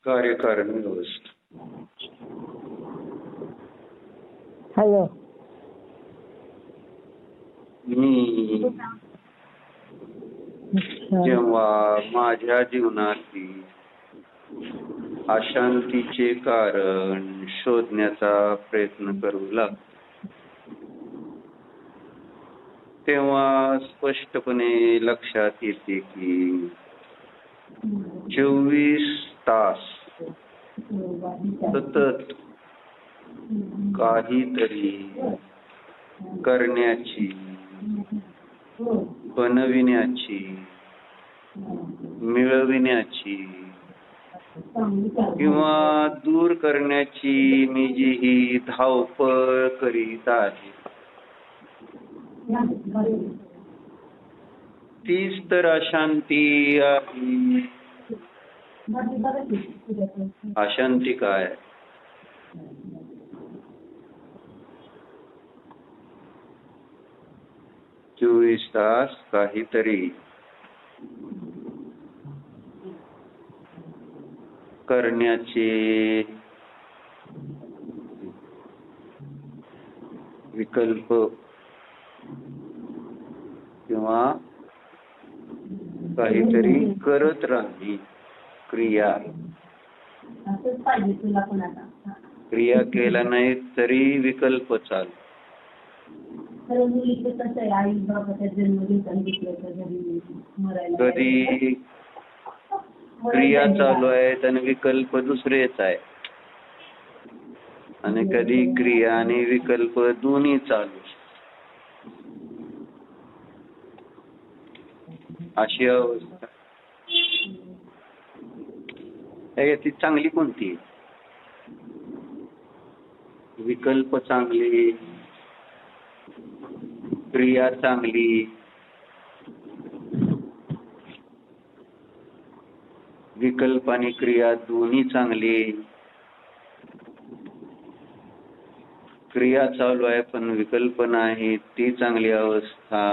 कार्यकारिणी व्यवस्था. हॅलो. मी जेव्हा माझ्या जीवनातील अशांतीचे कारण शोधण्याचा प्रयत्न करू लागतो, तेव्हा स्पष्टपणे लक्षात येते की 24 तास सतत काहीतरी करण्याची, बनविण्याची, मिळविण्याची किंवा दूर करण्याची मी जी ही धावपळ करीत आहे, तीच तर अशांती आहे. अशांती काय? 24 तास काहीतरी करण्याचे विकल्प किंवा काहीतरी करत राहणे, क्रिया. क्रिया केला नाही तरी विकल्प चालू. कधी क्रिया चालू आहेत आणि विकल्प दुसरेच आहे, आणि कधी क्रिया आणि विकल्प दोन्ही चालू. अशी अवस्था. ती चांगली कोणती? विकल्प चांगली, क्रिया चांगली, विकल्प आणि क्रिया दोन्ही चांगली. क्रिया चालू आहे पण विकल्प नाही, ती चांगली अवस्था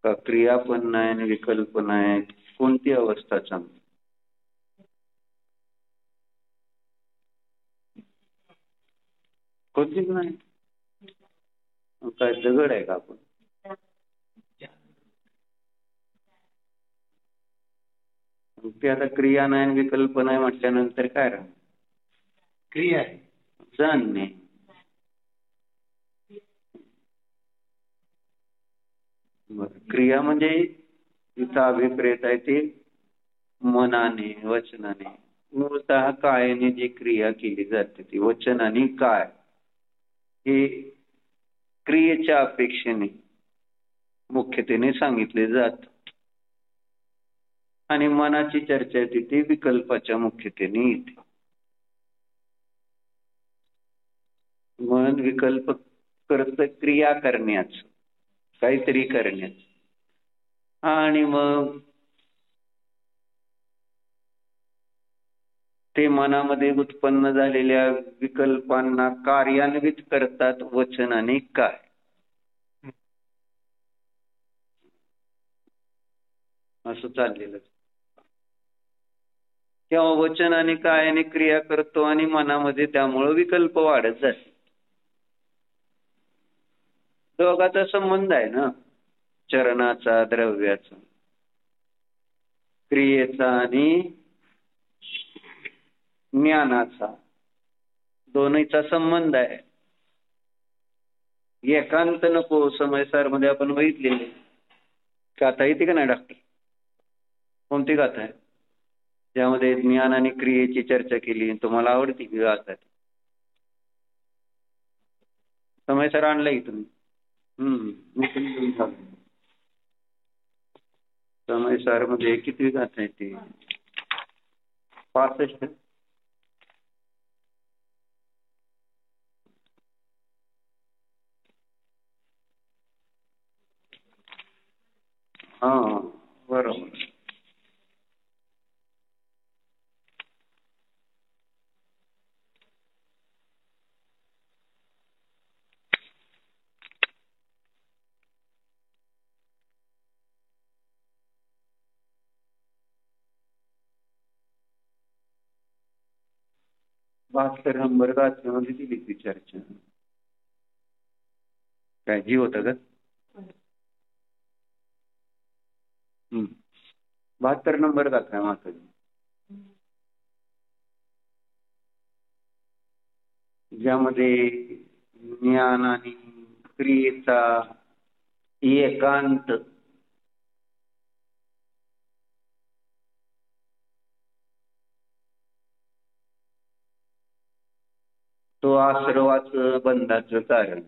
का क्रिया पण नाही आणि विकल्प नाही? कोणती अवस्था चांगली? कोणतीच नाही. काय दगड आहे का आपण? ते आता क्रिया नाही आणि विकल्प नाही म्हटल्यानंतर काय राहणार? क्रिया आहे, जाणणे. क्रिया म्हणजे इथं अभिप्रेत आहे ते मनाने, वचनाने. मूळतः कायाने जी क्रिया केली जाते ती वचन आणि काय हे क्रियेच्या अपेक्षेने मुख्यतेने सांगितले जात, आणि मनाची चर्चा येते ती विकल्पाच्या मुख्यतेने येते. मन विकल्प करत क्रिया करण्याच, काहीतरी करण्याच, आणि मग ते मनामध्ये उत्पन्न झालेल्या विकल्पांना कार्यान्वित करतात वचन आणि काय. असं चाललेलं. तेव्हा वचन आणि कायाने क्रिया करतो आणि मनामध्ये त्यामुळं विकल्प वाढत जाते. दोघांचा संबंध आहे ना, चरणाचा, द्रव्याचा, क्रियेचा आणि ज्ञानाचा, दोन्हीचा संबंध आहे. एकांत नको. समयसार मध्ये आपण बघितलेले गाथा येते का नाही डॉक्टर? कोणती गाथा आहे ज्यामध्ये ज्ञान आणि क्रियेची चर्चा केली? तुम्हाला आवडती की गाथा? समयसार आणलाय तुम्ही? समयसार मध्ये किती गाथा आहे ती? 65. हा, बरोबर. 72 नंबर गाथेमध्ये दिली ती चर्चा. काय जीव होतं का? 72 नंबर गाथा आहे माताजी, ज्यामध्ये ज्ञान आणि क्रियेचा एकांत तो आश्रवाचं बंधाचं कारण.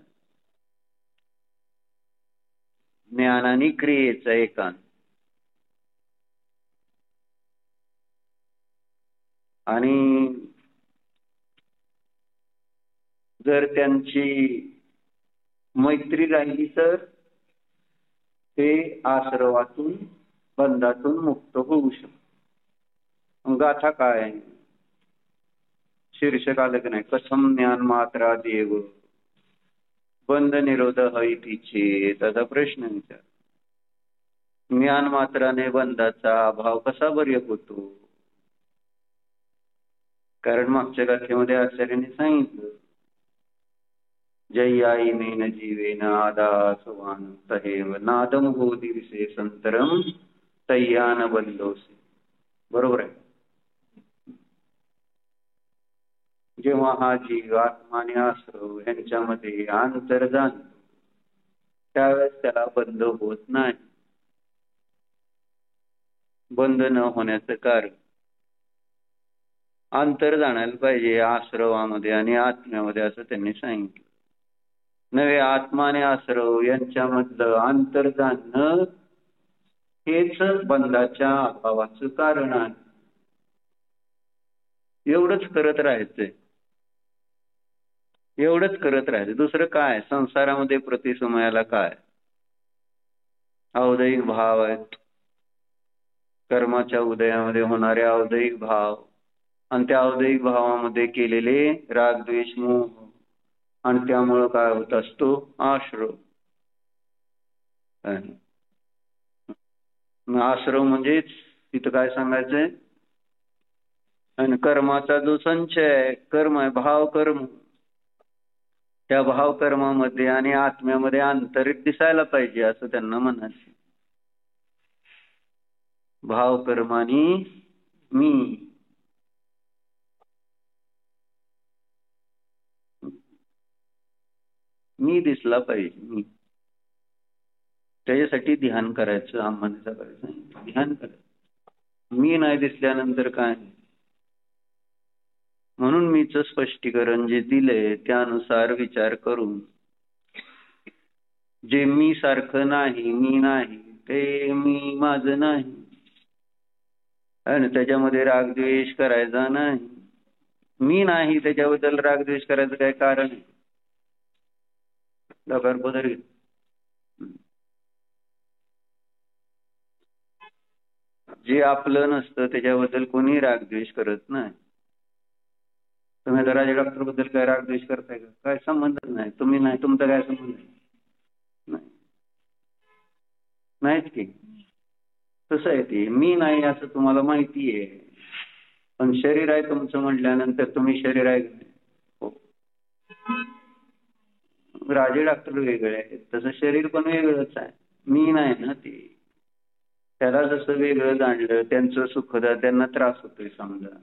ज्ञान आणि क्रियेचा एकांत. आणि जर त्यांची मैत्री राहिली तर ते आश्रवातून बंधातून मुक्त होऊ शकतो. गाथा काय? शीर्षक आलं की नाही, कथम ज्ञान मात्रा देव बंध निरोध इतिचे. त्याचा प्रश्न विचार. ज्ञान मात्राने बंधाचा अभाव कसा बरे होतो? कारण मागच्या गाथेमध्ये आचार्याने सांगितलं, जय्याई मेन जीवेन आदासवान तहेव नादम हो दिवसे संतरम तय्यान बंधोसे. बरोबर आहे. जेव्हा हा जीव आत्मा आणि आश्रव यांच्यामध्ये अंतर जाणतो त्यावेळेस त्याला बंध होत नाही. बंध न होण्याचं कारण अंतर जाणायला पाहिजे आश्रवामध्ये आणि आत्म्यामध्ये, असं त्यांनी सांगितलं. नव्हे, आत्मा आणि आश्रव यांच्यामधलं अंतर जाणणं हेच बंधाच्या अभावाचं कारण आहे. एवढंच करत राहायचंय, एवढंच करत राहायचं. दुसरं काय? संसारामध्ये प्रतिसमयाला काय औदयिक भाव आहेत, कर्माच्या उदयामध्ये होणारे औदयिक भाव, आणि त्या औदयिक भावामध्ये केलेले राग द्वेष मोह, आणि त्यामुळं काय होत असतो? आश्रव. आश्रव म्हणजेच तिथं काय सांगायचंय? आणि कर्माचा जो संचय आहे, कर्म आहे, भाव कर्म, त्या भाव कर्मामध्ये आणि आत्म्यामध्ये अंतर दिसायला पाहिजे असं त्यांना म्हणायचं. भाव कर्म आणि मी दिसला पाहिजे. त्याच्यासाठी ध्यान करायचं. आम्हाला करायचं ध्यान करायचं. मी नाही दिसल्यानंतर काय? म्हणून मीच स्पष्टीकरण जे दिले त्यानुसार विचार करून, जे मी सारखं नाही, मी नाही, ते मी माझं नाही, आणि त्याच्यामध्ये रागद्वेष करायचा नाही. मी नाही त्याच्याबद्दल रागद्वेष करायचं काय कारण आहे? डोक्यावर पदर घेत. जे आपलं नसतं त्याच्याबद्दल कोणी रागद्वेष करत नाही. तुम्ही आता राजा डॉक्टर बद्दल काय रागद्वेष करताय का? काय संबंधच नाही. तुम्ही नाही, तुमचा काय संबंध नाही, नाहीच की. तसं आहे ते. मी नाही असं तुम्हाला माहिती आहे, पण शरीर आहे तुमचं म्हटल्यानंतर तुम्ही शरीर आहे. हो, राजे डॉक्टर वेगळे आहेत, तसं शरीर पण वेगळंच आहे. मी नाही ना ते. त्याला जसं वेगळं जाणलं, त्यांचं सुखदा त्यांना त्रास होतोय. समजा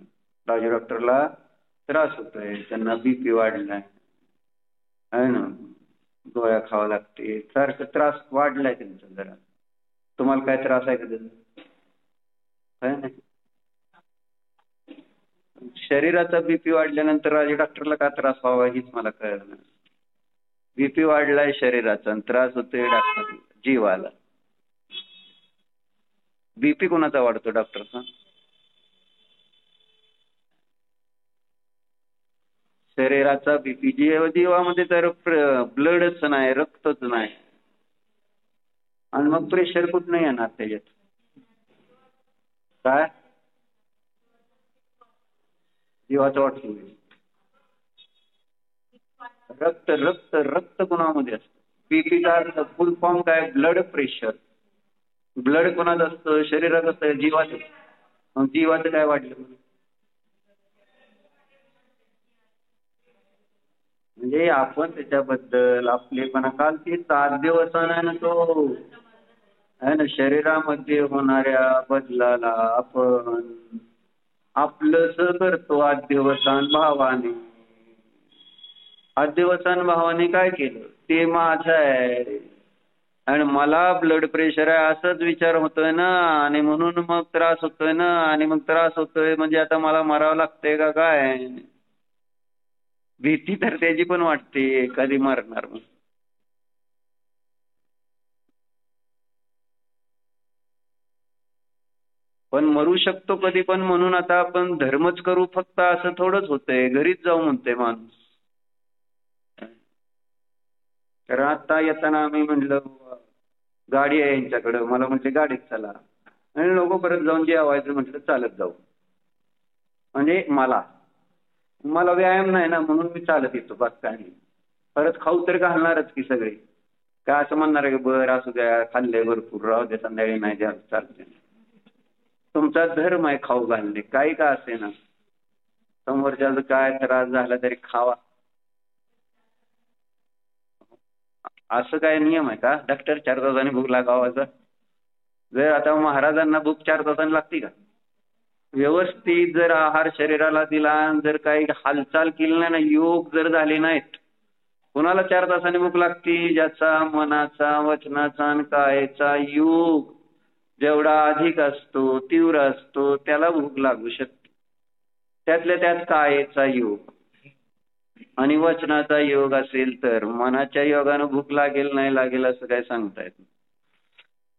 राजे डॉक्टरला त्रास होतोय, त्यांना बीपी वाढलाय आहे ना, गोळ्या खावा लागते, सारखं त्रास वाढलाय त्यांचा जरा. तुम्हाला काय त्रास आहे का त्याचा? काय नाही. शरीराचा बीपी वाढल्यानंतर राजे डॉक्टरला का त्रास व्हावा हीच मला कळलं नाही. बीपी वाढलाय शरीराचा आणि त्रास होतोय डॉक्टर जीवाला. बीपी कोणाचा वाढतो? डॉक्टरचा. शरीराचा बीपी. जीवामध्ये तर ब्लडच नाही, रक्तच नाही, आणि मग प्रेशर कुठं नाही येणार त्याच्यात? काय जीवाचं वाटतो? रक्त रक्त रक्त कोणामध्ये असतं? बीपीचा फुल फॉर्म काय? Blood pressure. ब्लड कोणाचं असतं? शरीरात असतं, जीवाचं. मग जीवाचं काय वाढलं? म्हणजे आपण त्याच्याबद्दल आपलेपणा काल ती 7 दिवसानं आहे ना तो आहे ना शरीरामध्ये होणाऱ्या बदलाला आपण आपलंसं करतो अध्यवसान भावाने. अध्यवसान भावाने काय केलं? ते माझं आहे आणि मला ब्लड प्रेशर आहे असाच विचार होतोय ना आणि म्हणून मग त्रास होतोय ना आणि मग त्रास होतोय म्हणजे आता मला मरावं लागतंय का काय? भीती तर त्याची पण वाटते कधी मरणार मग. पण मरू शकतो कधी पण म्हणून आता आपण धर्मच करू फक्त असं थोडंच होतंय. घरीच जाऊ म्हणतोय माणूस. तर आता येताना आम्ही म्हटलं गाडी आहे यांच्याकडं मला म्हटले गाडीत चला आणि लोक परत जाऊन जेवायचं म्हटलं चालत जाऊ. म्हणजे मला व्यायाम नाही ना म्हणून मी चालत येतो बस काय नाही. परत खाऊ तर घालणारच की सगळे काय असं म्हणणार आहे की बरं असू द्या खाल्लंय भरपूर राहू द्या संध्याकाळी नाही द्या चालते. तुमचा धर्म आहे खाऊ घालणे काही का असे ना समोरच्याचा काय त्रास झाला तरी खावा असं काय नियम आहे का? डॉक्टर 4 तासांनी भूक लागावायचा. जर आता महाराजांना भूक 4 तासांनी लागते का? व्यवस्थित जर आहार शरीराला दिला जर काही हालचाल केली नाही ना योग जर झाले नाहीत कुणाला 4 तासांनी भूक लागते? ज्याचा मनाचा वचनाचा आणि कायचा योग जेवढा अधिक असतो तीव्र असतो त्याला भूक लागू शकते. त्यातल्या त्यात कायेचा योग आणि वचनाचा योग असेल तर मनाच्या योगानं भूक लागेल नाही लागेल असं काय सांगता येत नाही.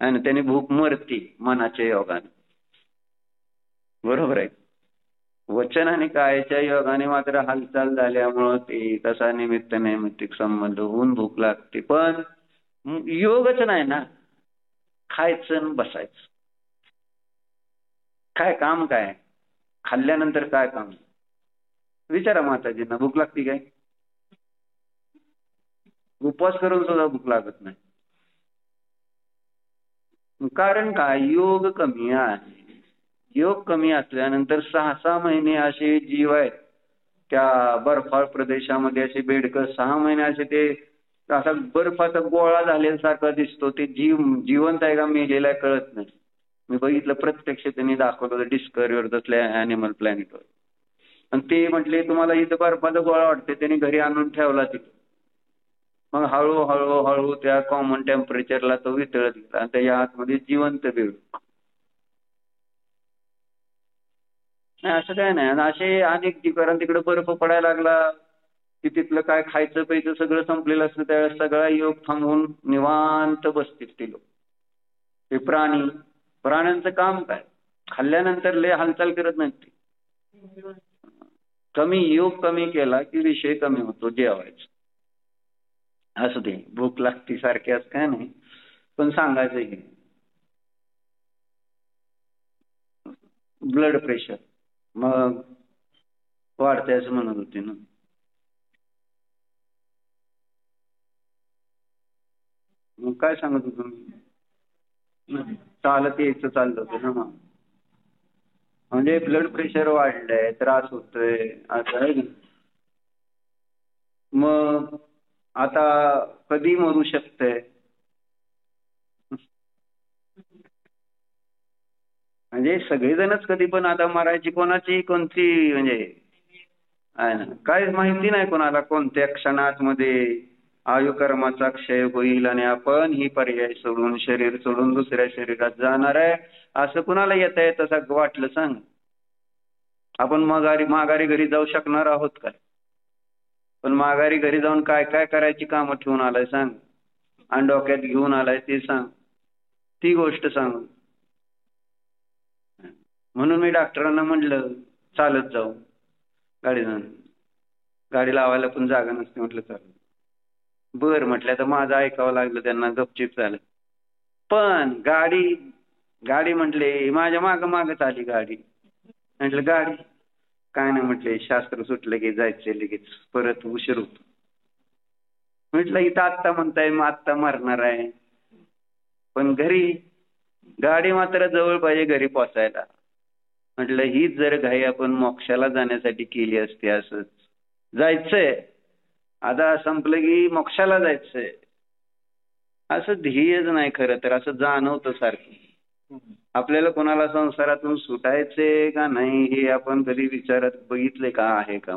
आणि त्याने भूक मरती मनाच्या योगानं. बरोबर आहे. वचन आणि कायाच्या योगाने मात्र हालचाल झाल्यामुळं ते तसा निमित्त नैमित्तिक संबंध होऊन भूक लागते. पण योगच नाही ना खायचं आणि बसायचं. काय काम काय? खाल्ल्यानंतर काय काम? विचारा माताजींना भूक लागते काय? उपवास करून सुद्धा भूक लागत नाही. कारण काय? योग कमी आहे. योग कमी असल्यानंतर 6-6 महिने असे जीव आहेत त्या बर्फाळ प्रदेशामध्ये असे बेडकं 6 महिने असे ते असा बर्फाचा गोळा झाल्यासारखा दिसतो. ते जिवंत आहे का मेलेला आहे कळत नाही. मी बघितलं प्रत्यक्ष त्यांनी दाखवलं होतं डिस्कव्हरीवर तसल्या ॲनिमल प्लॅनेटवर. आणि ते म्हटले तुम्हाला इथं बर्फाचा गोळा वाटते त्यांनी घरी आणून ठेवला तिथं. मग हळूहळू त्या कॉमन टेम्परेचरला तो वितळत गेला आणि त्याच्या आतमध्ये जिवंत बेडूक. नाही असं काय नाही. आणि असे अनेक कारण तिकडे बर्फ पडायला लागला की तिथलं काय खायचं प्यायचं सगळं संपलेलं असतं त्यावेळेस सगळा योग थांबवून निवांत बसतील ते लोक. ते प्राण्यांचं काम काय? खाल्ल्यानंतर लय हालचाल करत नाहीत ते. योग कमी केला की विषय कमी होतो जेवायचा. असू दे भूक लागती सारखी असं काय नाही पण सांगायचं की ब्लड प्रेशर मग वाढतंय असं म्हणत होते ना. मग काय सांगत होतो मी? चालत यायचं चाललं होतं ना. मग म्हणजे ब्लड प्रेशर वाढलंय त्रास होतोय असं आहे ना. मग आता कधी मरू शकतंय? म्हणजे सगळेजणच कधी पण आता मरायची कोणाची कोणती म्हणजे आहे ना काहीच माहिती नाही कोणाला कोणत्या क्षणात मध्ये आयुकर्माचा क्षय होईल आणि आपण ही पर्याय सोडून शरीर सोडून दुसऱ्या शरीरात जाणार आहे असं कुणाला येता येत असं वाटलं सांग. आपण माघारी घरी जाऊ शकणार आहोत काय? पण माघारी घरी जाऊन काय काय करायची कामं ठेवून आलाय सांग. आणि डोक्यात घेऊन आलाय ते सांग. ती गोष्ट सांग. म्हणून मी डॉक्टरांना म्हटलं चालत जाऊ गाडी जाऊन. गाडी लावायला पण जागा नसते म्हटलं चालत. बरं म्हटलं तर माझं ऐकावं लागलं त्यांना गपचीप झालं. पण गाडी म्हटले माझ्या मागच आली गाडी. म्हटलं गाडी काय नाही म्हटले शास्त्र सुटलं की जायचं लगेच परत उशीर होतो. म्हटलं इथं आत्ता म्हणताय मग आत्ता मरणार आहे. पण गाडी मात्र जवळ पाहिजे घरी पोचायला. म्हटलं हीच जर घाई आपण मोक्षाला जाण्यासाठी केली असते असंच जायचंय आता संपलं की मोक्षाला जायचंय असं ध्येयच नाही खरं तर. असं जाणवतं सारखं. आपल्याला कोणाला संसारातून सुटायचे का नाही हे आपण कधी विचारात बघितले का आहे का?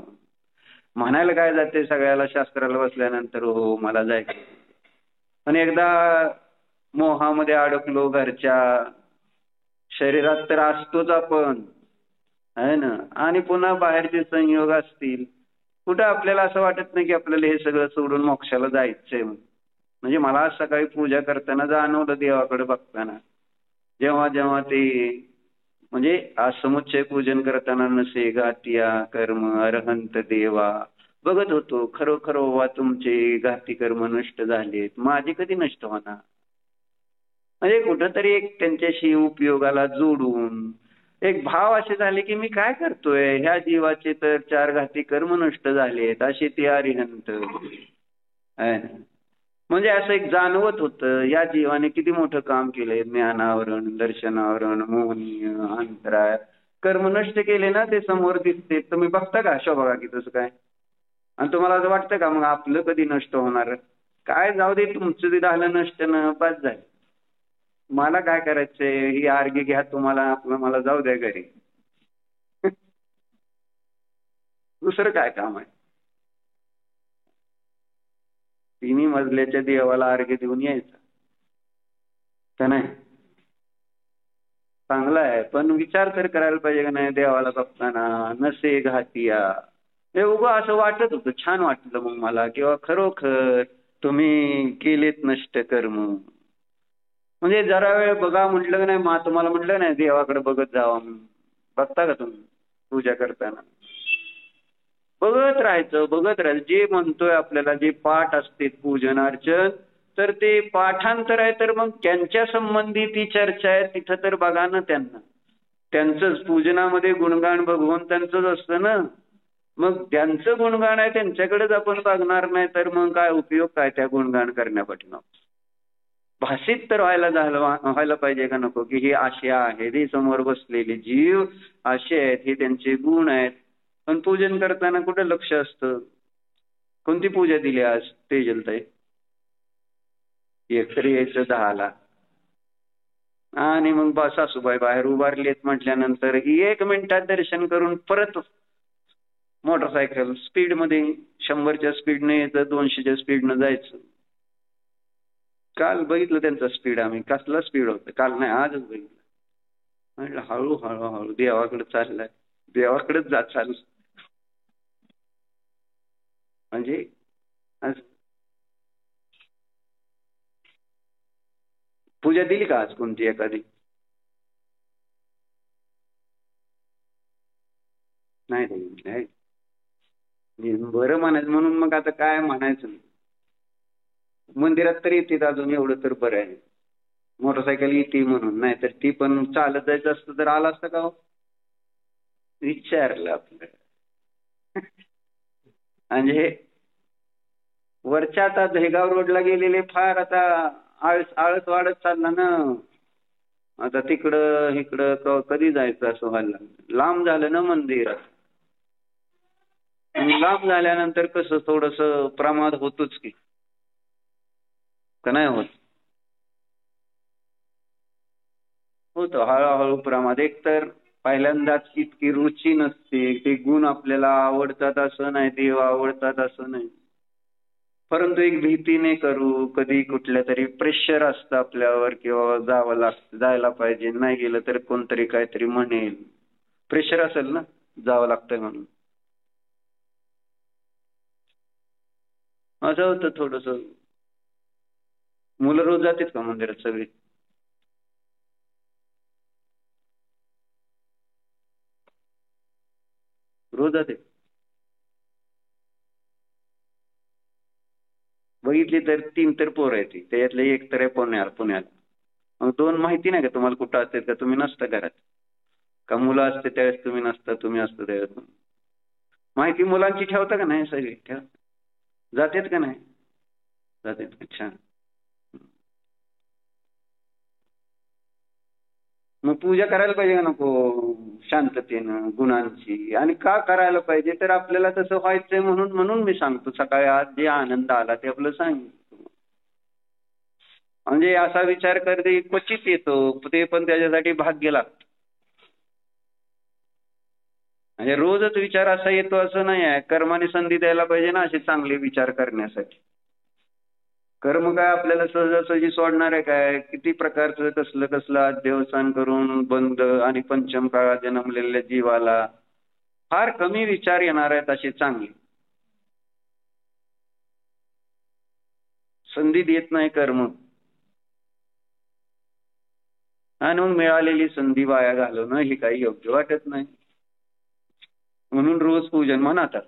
म्हणायला काय जाते सगळ्याला शास्त्राला बसल्यानंतर हो मला जायचं, पण एकदा मोहामध्ये अडकलो घरच्या, शरीरात तर असतोच आपण आहे ना, आणि पुन्हा बाहेरचे संयोग असतील, कुठं आपल्याला असं वाटत नाही की आपल्याला हे सगळं सोडून मोक्षाला जायचंय म्हणून. म्हणजे मला आज सकाळी पूजा करताना जाणवलं देवाकडे बघताना, जेव्हा जेव्हा ते म्हणजे आज समुच्चय पूजन करताना नसे घातिया कर्म अरहंत देवा बघत होतो. खरोखर वा तुमचे घाती कर्म नष्ट झालेत, माझे कधी नष्ट होणार? म्हणजे कुठंतरी एक त्यांच्याशी उपयोगाला जोडून एक भाव असे झाले की मी काय करतोय, ह्या जीवाचे तर 4 घाती कर्म नष्ट झालेत, असे ते अरिहंत. म्हणजे असं एक जाणवत होतं या जीवाने किती मोठं काम केलंय. ज्ञानावरण, दर्शनावरण, मोहनीय, अंतराय कर्म नष्ट केले ना, ते समोर दिसते. तुम्ही बघता का शोभा की तसं काय? आणि तुम्हाला असं वाटतं का मग आपलं कधी नष्ट होणार? काय जाऊ दे, तुमचं ते झालं नष्ट न बस झालं. मला काय करायचंय, ही आर्गी घ्या तुम्हाला, आपलं मला जाऊ द्या घरी. दुसरं काय काम आहे? 3 मजल्याच्या देवाला अर्घ्य देऊन यायचं का नाही? चांगला आहे, पण विचार तर करायला पाहिजे का नाही देवाला बघताना नसे घातिया. हे उभं असं वाटत होतं, छान वाटलं मग मला, किंवा खरोखर तुम्ही केलेत नष्ट कर्म. म्हणजे जरा वेळ बघा म्हटलं का नाही, मा तुम्हाला म्हटलं नाही देवाकडे बघत जावा म्हणून. बघता का तुम्ही पूजा करताना? बघत राहायचं, बघत राहायचं. जे म्हणतोय आपल्याला, जे पाठ असते पूजन अर्चन, तर ते पाठांतर आहे, तर मग त्यांच्या संबंधी ती चर्चा आहे तिथं तर बघा ना त्यांना. त्यांचंच पूजनामध्ये गुणगान भगवंतांचंच असतं ना, मग त्यांचं गुणगान आहे त्यांच्याकडेच आपण बघणार नाही तर मग काय उपयोग काय त्या गुणगान करण्यापाठीमाग? भाषित तर व्हायला पाहिजे का नको की हे असे आहेत, हे समोर बसलेले जीव असे आहेत, हे त्यांचे गुण आहेत. पण पूजन करताना कुठं लक्ष असतं? कोणती पूजा दिली आज तेजलताई? एकतरी यायचं 10ला, आणि मग सासूबाई बाहेर उभारलेत म्हटल्यानंतर 1 मिनिटात दर्शन करून परत मोटरसायकल स्पीडमध्ये 100च्या स्पीडने यायचं, 200च्या स्पीडनं जायचं. काल बघितलं त्यांचा स्पीड, आम्ही कसला स्पीड होतं काल, नाही आजच बघितलं. म्हटलं हळू हळू हळू देवाकडे चाललाय, देवाकडेच जात चालू. म्हणजे पूजा दिली का आज कोणती एखादी? नाही दिली. बरं म्हणायचं म्हणून मग आता काय म्हणायचं. मंदिरात तरी येते अजून, एवढं तर बरं आहे. मोटरसायकल येते म्हणून, नाही तर ती पण चालत जायचं असतं तर आला असतं का हो? विचारलं आपलं. म्हणजे वरच्या आता दहेगाव रोडला गेलेले फार आता आळस वाढत चालला ना. आता तिकडं इकडं कधी जायचं असं व्हायला, लांब झालं ना मंदिर. लांब झाल्यानंतर कसं थोडस प्रमाद होतोच की, का नाही होत? होतं हळूहळू प्रमाद. एक तर पहिल्यांदाच इतकी रुची नसते, ते गुण आपल्याला आवडतात असं नाही, देव आवडतात असं नाही. परंतु एक भीतीने करू, कधी कुठल्या तरी प्रेशर असतं आपल्यावर, किंवा जावं लागतं, जायला पाहिजे, नाही गेलं तर कोणतरी काहीतरी म्हणेल, प्रेशर असेल ना जावं लागतंय म्हणून. असं होतं थोडस. मुलं रोज जातात का मंदिरात सगळी? रोज जाते? बघितली तर 3 तर पोरं आहेत, त्याच्यातले 1 तर आहे पुण्याला. मग 2 माहिती नाही का तुम्हाला कुठं असतात का? तुम्ही नसता घरात का? मुलं असते त्यावेळेस तुम्ही नसता, तुम्ही असता त्यावेळेस माहिती मुलांची ठेवता का नाही? सगळी ठेव जातात का नाही? जातात. अच्छा. मग पूजा करायला पाहिजे का नको शांततेनं गुणांची? आणि का करायला पाहिजे तर आपल्याला तसं व्हायचंय म्हणून म्हणून मी सांगतो. सकाळी आज जे आनंद आला ते आपलं सांगितलं. म्हणजे असा विचार करते क्वचित येतो, ते पण त्याच्यासाठी भाग्य लागतं. म्हणजे रोजच विचार असा येतो असं नाही आहे. कर्माने संधी द्यायला पाहिजे ना असे चांगले विचार करण्यासाठी. कर्म काय आपल्याला सहजासहजी सोडणार आहे काय? किती प्रकारचं कसलं कसलं अध्यवसान करून बंद आणि पंचम काळात जन्मलेल्या जीवाला फार कमी विचार येणार आहेत असे चांगले. संधी देत नाही कर्म, आणि मग मिळालेली संधी वाया घालवणं हे काही योग्य वाटत नाही. म्हणून रोज पूजन म्हणतात.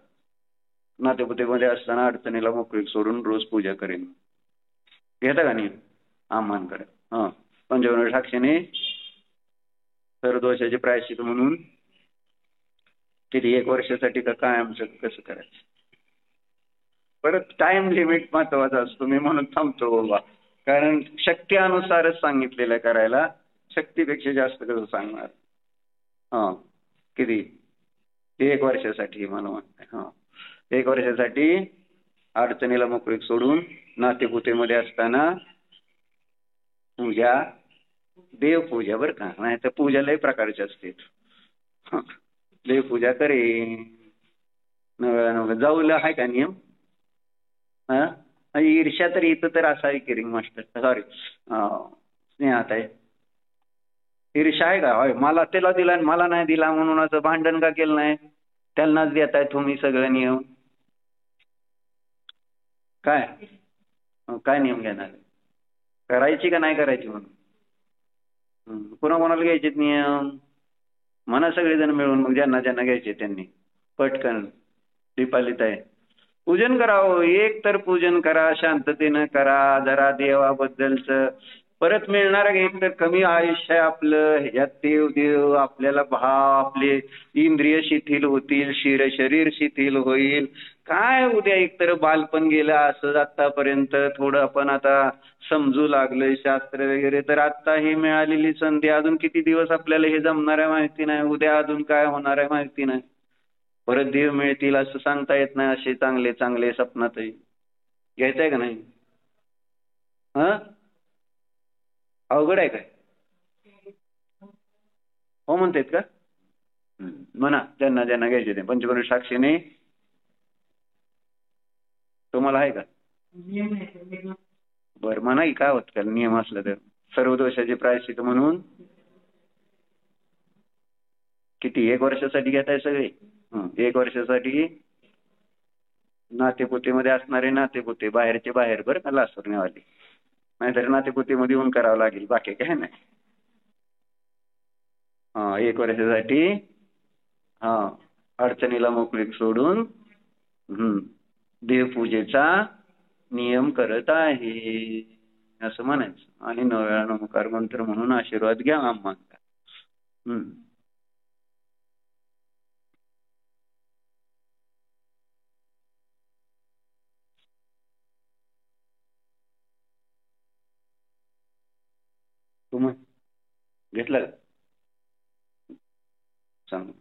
नातेपुतेमध्ये असताना अडचणीला मोकळीक सोडून रोज पूजा करेन. घेता का नाही आम्हांकडे? हा, पंचवर्ण साक्षीने सर्व दोषाचे प्रायश्चित म्हणून किती 1 वर्षासाठी का कायमचं कसं करायचं? परत टाइम लिमिट महत्वाचा असतो. मी म्हणून थांबतो बाबा, कारण शक्तीनुसारच सांगितलेलं करायला. शक्तीपेक्षा जास्त कसं सांगणार? हा, किती? 1 वर्षासाठी मला म्हणते. हा, 1 वर्षासाठी अडचणीला मोकळीक सोडून नातेपुतेमध्ये असताना पूजा, देवपूजा बरं का, नाही तर पूजा लय प्रकारची असते. देवपूजा करे. जाऊला आहे का नियम? हा, ईर्ष्या तर इथं तर असावी की रिंग मास्टर, सॉरी स्नेहात आहे. ईर्ष्या आहे का? होय, मला त्याला दिला आणि मला नाही दिला म्हणून असं भांडण का केलं नाही? त्यांनाच देताय तुम्ही सगळं नियम. काय काय नियम घेणार? करायची का नाही करायची म्हणून? पुन्हा कोणाला घ्यायचे नियम? म्हणा सगळेजण मिळून, मग ज्यांना ज्यांना घ्यायचे त्यांनी पटकन. दीपालीत आहे, पूजन करावं. एक तर पूजन करा, शांततेनं करा, जरा देवाबद्दलचं. परत मिळणार एक तर कमी आयुष्य आहे आपलं, ह्याच्यात देव देव आपल्याला भाव, आपले इंद्रिय शिथिल होतील, शरीर शिथिल होईल. काय उद्या एकतर बालपण गेलं असं आतापर्यंत थोडं आपण आता समजू लागलोय शास्त्र वगैरे, तर आता ही मिळालेली संधी अजून किती दिवस आपल्याला हे जमणार आहे माहिती नाही. उद्या अजून काय होणार आहे माहिती नाही. परत देव मिळतील असं सांगता येत नाही. असे चांगले चांगले स्वप्नातही घ्यायचंय का नाही? हा, अवघड आहे काय? हो म्हणतात का? म्हणा ज्यांना ज्यांना घ्यायचे ते. पंचकर्ण साक्षीने तुम्हाला आहे का? बरं म्हणा की, काय होत का नियम असलं तर. सर्व दोषाचे प्रायश्चित म्हणून किती 1 वर्षासाठी घेताय सगळे? 1 वर्षासाठी नातेपुतेमध्ये असणारे नातेपुते, बाहेरचे बाहेर बरं का, लासुरनेवाले. नाहीतर नातेपुतेमध्ये येऊन करावं लागेल, बाकी काय नाही. हा, 1 वर्षासाठी हा अडचणीला मोकळीक सोडून देवपूजेचा नियम करत आहे असं म्हणायचं. आणि 9 वेळा नमस्कार मंत्र म्हणून आशीर्वाद घ्या आम्हाला. तुम्ही घेतलं का? सांग.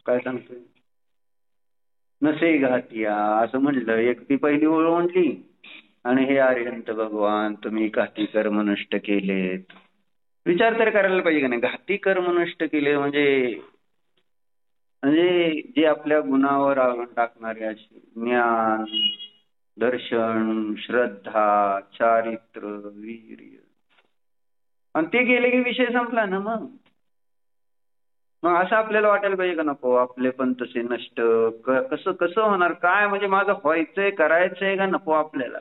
काय सांगतोय? नसे घातिया असं म्हणलं. एक ती पहिली ओळ म्हणली, आणि हे अरिहंत भगवान तुम्ही घाती कर्म नष्ट केलेत. विचार तर करायला पाहिजे का नाही? घाती कर्म नष्ट केले म्हणजे म्हणजे जे आपल्या गुणावर आवड टाकणारे असे ज्ञान, दर्शन, श्रद्धा, चारित्र, वीर्य, आणि ते गेले की विषय संपला ना. मग असं आपल्याला वाटायला पाहिजे का नको आपले पण तसे नष्ट? कसं कसं होणार? काय म्हणजे माझं व्हायचंय, करायचंय का नको आपल्याला?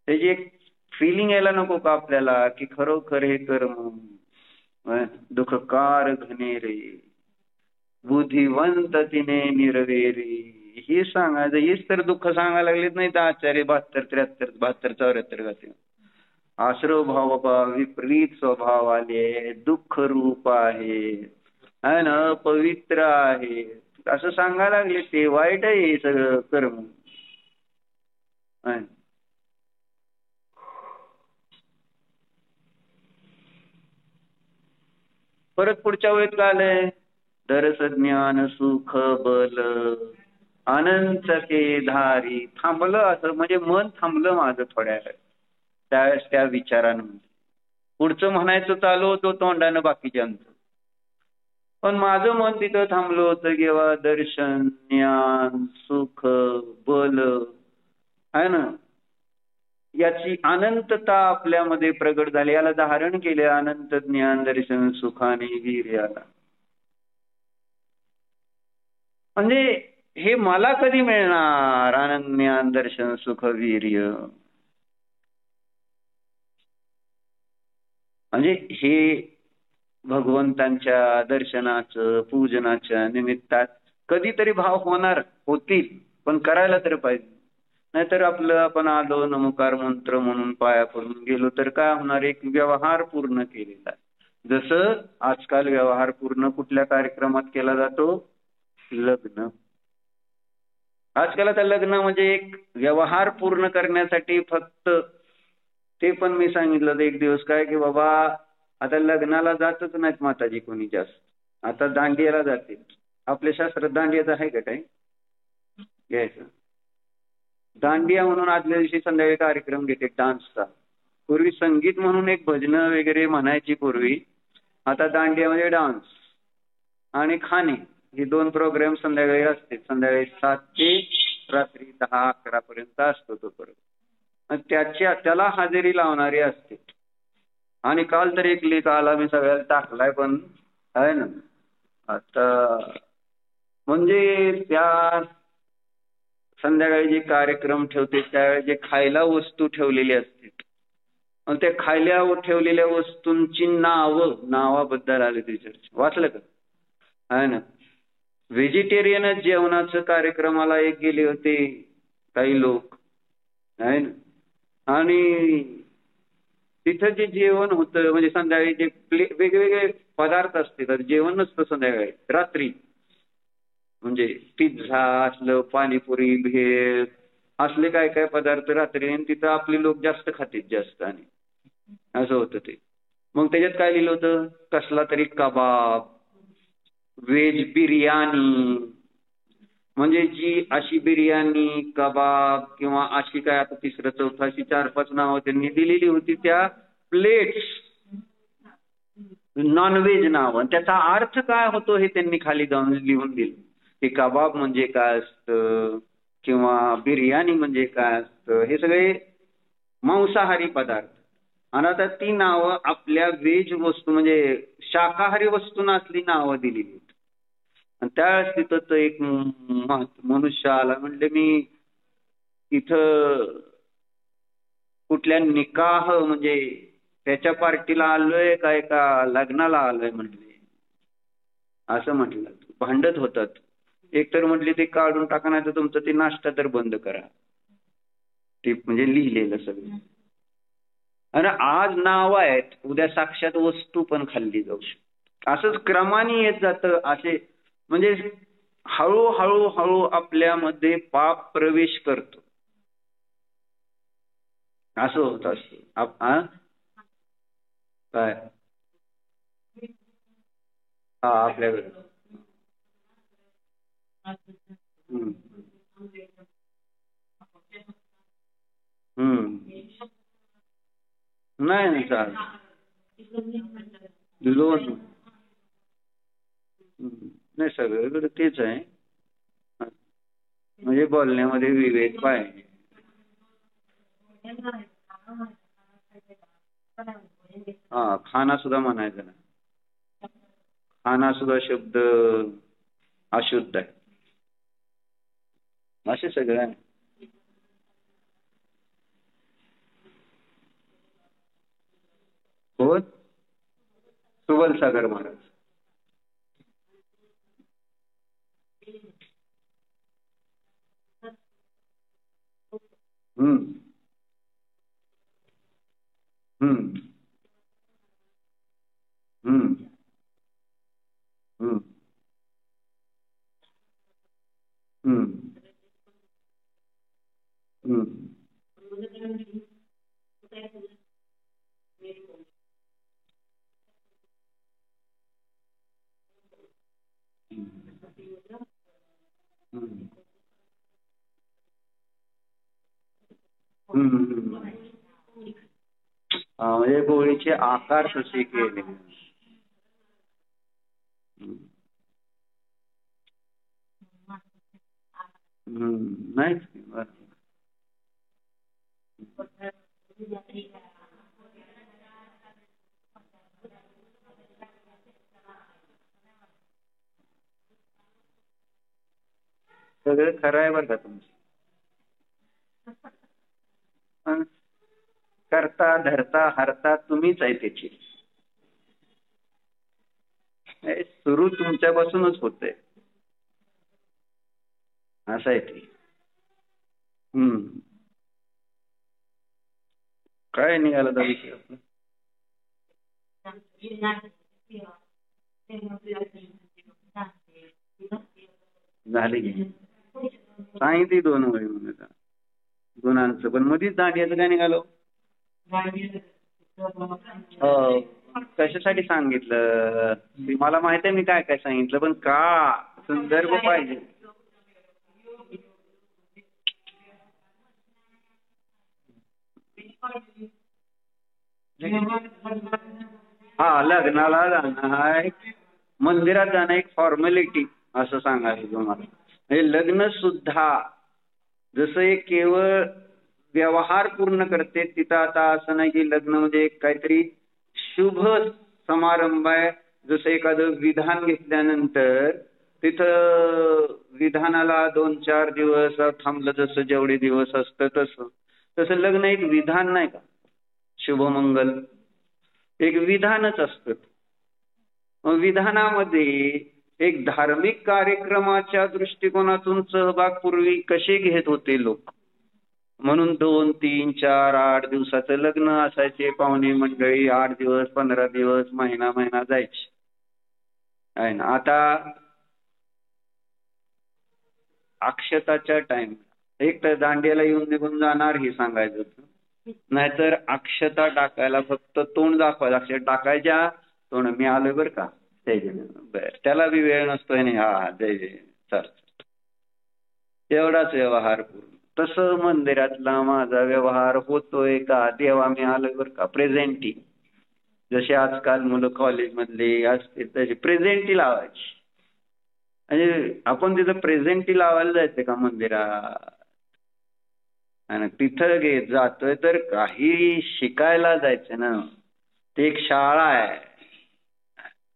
त्याची एक फिलिंग यायला नको का आपल्याला की खरोखर हे कर्म दुःखकार घनेरे बुद्धिवंत तिने निर्वेरी, हे सांगायचं. हेच तर दुःख सांगायला लागलेत नाही तर आचार्य 72, 73, 72, 74 गाते. आश्रव भाव विपरीत स्वभाव आले, दुःख रूप आहे, है ना, पवित्र आहे. असं सांगायला लागले ते. वाईट आहे हे सगळं कर्म. परत पुढच्या वेळेत काय आलंय? दरस ज्ञान सुख बल अनंत के धारी. थांबलं असं म्हणजे मन थांबलं माझं थोड्या वेळ त्यावेळेस त्या विचारानं. पुढचं म्हणायचं चालू होतं तोंडानं बाकीच्यांचं, पण माझं मन तिथं थांबलं होतं. केव्हा? दर्शन ज्ञान सुख बल आहे ना, याची अनंतता आपल्यामध्ये प्रगट झाली. याला धारण केले अनंत ज्ञान दर्शन सुखाने वीर्याला. म्हणजे हे मला कधी मिळणार? आनंद ज्ञान दर्शन सुख वीर्य. म्हणजे हे भगवंतांच्या दर्शनाचं पूजनाच्या निमित्तात कधीतरी भाव होतील, पण करायला तर पाहिजे. नाहीतर आपलं आपण आलो नमस्कार मंत्र म्हणून पाया पडून गेलो तर काय होणार? एक व्यवहार पूर्ण केलेला. जसं आजकाल व्यवहार पूर्ण कुठल्या कार्यक्रमात केला जातो? लग्न. आजकाल आता लग्न म्हणजे एक व्यवहार पूर्ण करण्यासाठी फक्त ते पण मी सांगितलं एक दिवस काय की बाबा आता लग्नाला जातच नाहीत माताजी कोणी जास्त. आता दांडियाला जाते. आपल्या शास्त्रात दांडियाचं आहे का काही? घ्यायचं दांडिया म्हणून आदल्या दिवशी संध्याकाळी कार्यक्रम घेते डान्सचा. पूर्वी संगीत म्हणून एक भजनं वगैरे म्हणायची पूर्वी. आता दांडियामध्ये डान्स आणि खाणे हे 2 प्रोग्राम संध्याकाळी असते. संध्याकाळी 7 ते रात्री 10-11 पर्यंत असतो तो प्रोग्राम. त्याला हजेरी लावणारे असते. आणि काल तर एक लेख आला, मी सगळ्याला टाकलाय पण आहे ना. आता म्हणजे त्या संध्याकाळी जे कार्यक्रम ठेवते त्यावेळी जे खायला वस्तू ठेवलेली असते, आणि त्या खायला ठेवलेल्या वस्तूंची नावाबद्दल आले ते चर्चा. वाचलं का? आहे ना. व्हेजिटेरियन जेवणाचं कार्यक्रमाला एक गेले होते काही लोक आहे ना, आणि तिथं जे जेवण होतं म्हणजे संध्याकाळी जे वेगवेगळे पदार्थ असते तर जेवण नसतं संध्याकाळी. रात्री म्हणजे पिझ्झा असलं, पाणीपुरी, भेळ असले काय काय पदार्थ रात्री. आणि तिथं आपले लोक जास्त खातील जास्त, आणि असं होतं ते. मग त्याच्यात काय लिहिलं होतं? कसला तरी कबाब, व्हेज बिर्याणी. म्हणजे जी अशी बिर्याणी कबाब किंवा अशी काय आता 3रं 4थं अशी 4-5 नावं त्यांनी दिलेली होती त्या प्लेट्स, नॉनव्हेज नाव. त्याचा अर्थ काय होतो हे त्यांनी खाली जाऊन लिहून दिलं की कबाब म्हणजे काय असतं किंवा बिर्याणी म्हणजे काय असतं. हे सगळे मांसाहारी पदार्थ. आणि आता ती नावं आपल्या व्हेज वस्तू म्हणजे शाकाहारी वस्तूंना असली नावं दिलेली. आणि त्यावेळेस तिथं एक मनुष्य आला. म्हणले मी इथं कुठल्या निकाह म्हणजे त्याच्या पार्टीला आलोय काय का लग्नाला आलोय म्हणले. असं म्हटलं. भांडत होतात. एकतर म्हटले ते काढून टाका, नाही तर तुमचं ते नाश्ता तर बंद करा. ते म्हणजे लिहिलेलं सगळं. आणि आज नाव आहेत, उद्या साक्षात वस्तू पण खाल्ली जाऊ शकते. असंच क्रमाने येत जातं. असे म्हणजे हळूहळू हळू आपल्यामध्ये पाप प्रवेश करतो. असं होत असतं. काय आपल्याकडे नाही चालेल. लोन नाही सगळीकडे तेच आहे. म्हणजे बोलण्यामध्ये विवेक पाहिजे. खाना सुद्धा म्हणायचं ना. खाना सुद्धा शब्द अशुद्ध आहे. असे सगळं आहे. हो, सुबल सागर महाराज. हम्म हम्म हम्म हम्म हम्म. हम्म. हम्म. म्हणजे गोळीचे आकार कसे केले. हम्म. नाही बरं. सगळं खरं आहे बरं का तुमचं. पण करता धरता हरता तुम्हीच आहे त्याची. हे सुरू तुमच्यापासूनच होतंय. असं आहे ते. काय निघाला तर विषय आपला. झाले की सांगितली 2 वळी म्हणून गुणांचं. पण मध्येच दांडियाचं काय निघालो. कशासाठी सांगितलं मला माहित आहे मी काय काय सांगितलं. पण का संदर्भ पाहिजे. हा लग्नाला जाणं हा एक मंदिरात जाणं एक फॉर्मॅलिटी असं सांगायचं तुम्हाला. हे लग्न सुद्धा जसं एक केवळ व्यवहार पूर्ण करते तिथं आता असं नाही की लग्न म्हणजे काहीतरी शुभ समारंभ आहे. जसं एखादं विधान घेतल्यानंतर तिथं विधानाला 2-4 दिवस थांबलं जसं जेवढे दिवस असतं तसं लग्न एक विधान नाही का. शुभमंगल एक विधानच असतं. विधानामध्ये एक धार्मिक कार्यक्रमाच्या दृष्टिकोनातून सहभाग पूर्वी कसे घेत होते लोक. म्हणून 2, 3, 4, 8 दिवसाचं लग्न असायचे. पाहुणे मंडळी 8 दिवस 15 दिवस महिना जायचे आहे ना. आता अक्षताच्या टाइम एक तर दांडियाला येऊन निघून जाणार हे सांगायचं होतं. नाहीतर अक्षता टाकायला फक्त तोंड दाखवायचं. अक्षता टाकायच्या तोंड मी आलोय बरं का. बर त्याला बी वेळ नसतोय नाही. हा जय जय चल एवढाच व्यवहार पूर्ण. तसं मंदिरातला माझा व्यवहार होतोय का. देवा मी आलोय बरं का. प्रेझेंटी जसे आजकाल मुलं कॉलेजमधले असते तशी प्रेझेंटी लावायची. म्हणजे आपण तिथं प्रेझेंटी लावायला जायचं का मंदिरात. आणि तिथं जातोय तर काही शिकायला जायचं ना. ती एक शाळा आहे.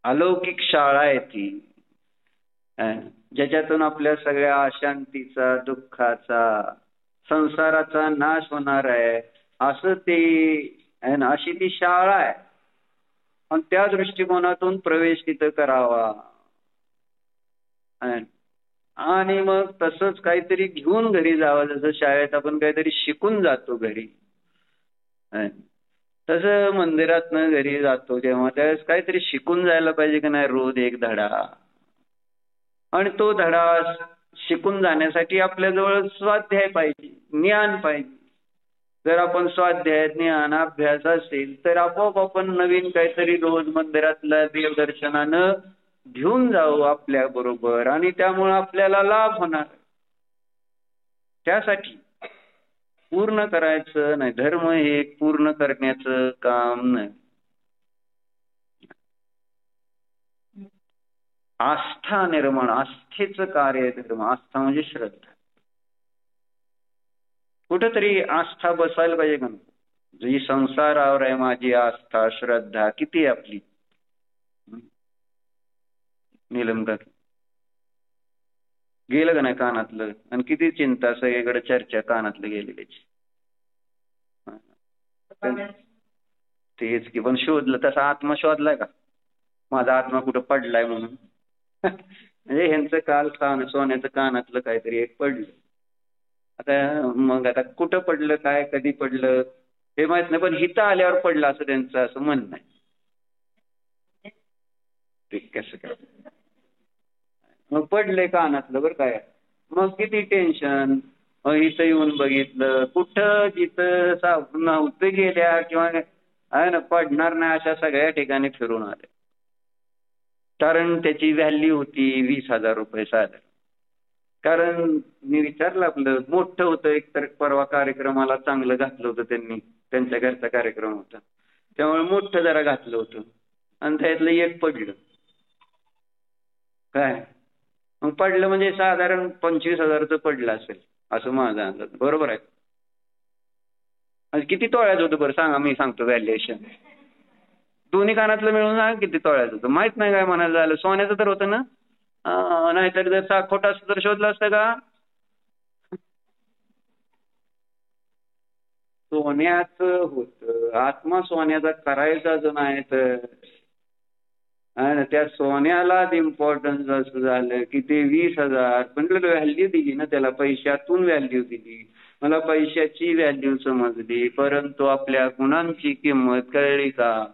अलौकिक शाळा आहे ती. ज्याच्यातून आपल्या सगळ्या अशांतीचा दुःखाचा संसाराचा नाश होणार आहे असं ते अशी ती शाळा आहे. आणि त्या दृष्टिकोनातून प्रवेश तिथं करावा. आणि मग तसंच काहीतरी घेऊन घरी जावं. जसं शाळेत आपण काहीतरी शिकून जातो घरी तसं मंदिरातनं घरी जातो जेव्हा त्यावेळेस काहीतरी शिकून जायला पाहिजे की नाही. रोज एक धडा. आणि तो धडा शिकून जाण्यासाठी आपल्याजवळ स्वाध्याय पाहिजे ज्ञान पाहिजे. जर आपण स्वाध्याय ज्ञान अभ्यास असेल तर आपोआप आपण नवीन काहीतरी रोज मंदिरातल्या देवदर्शनानं घेऊन जाऊ आपल्या बरोबर. आणि त्यामुळे आपल्याला लाभ होणार. त्यासाठी पूर्ण करायचं नाही. धर्म हे पूर्ण करण्याचं काम नाही. आस्था निर्माण आस्थेचं कार्य धर्म. आस्था म्हणजे श्रद्धा. कुठेतरी आस्था बसायला पाहिजे का. जी संसारावर आहे माझी आस्था श्रद्धा किती आहे आपली. नीलम का गेलं का नाही कानातलं. आणि किती चिंता सगळीकडे चर्चा कानातलं गेलेल्याची. तेच की. पण शोधलं तसा आत्मा शोधलाय का. माझा आत्मा कुठं पडलाय म्हणून. म्हणजे ह्यांचं काल सोन्याचं कानातलं काहीतरी एक पडलं. आता मग आता कुठं पडलं काय कधी पडलं हे माहित नाही. पण हिथं आल्यावर पडलं असं त्यांचं असं म्हणणं आहे. ते कसं काय मग पडलंय कानातलं बरं काय. मग किती टेन्शन. इथं येऊन बघितलं, कुठं जिथं नव्हतं गेल्या किंवा आहे ना पडणार नाही अशा सगळ्या ठिकाणी फिरून आले. कारण त्याची व्हॅल्यू होती 20,000 रुपये साधारण. कारण मी विचारलं, आपलं मोठं होतं एकतर परवा कार्यक्रमाला चांगलं घातलं होतं त्यांनी, त्यांच्या घरचा कार्यक्रम होता त्यामुळे मोठं जरा घातलं होतं आणि त्यातलं एक पडलं. काय मग पडलं म्हणजे साधारण 25,000चं पडलं असेल असं माझा अंदाज. बरोबर आहे? किती तोळ्याचं होतं बरं सांगा, मी सांगतो व्हॅल्युएशन. दोन्ही कानातलं मिळून सांगा किती तोळ्याचं होतं. माहित नाही काय म्हणायला झालं, सोन्याचं तर होतं ना? नाहीतर जर खोटं असतं तर शोधलं असतं का? सोन्याचं होतं. आत्मा सोन्याचा करायचा जो नाही तर त्या सोन्यालाच इम्पॉर्टन्स असं झालं की ते 20,000 पण व्हॅल्यू दिली ना त्याला, पैशातून व्हॅल्यू दिली. मला पैशाची व्हॅल्यू समजली, परंतु आपल्या गुणांची किंमत कळली का?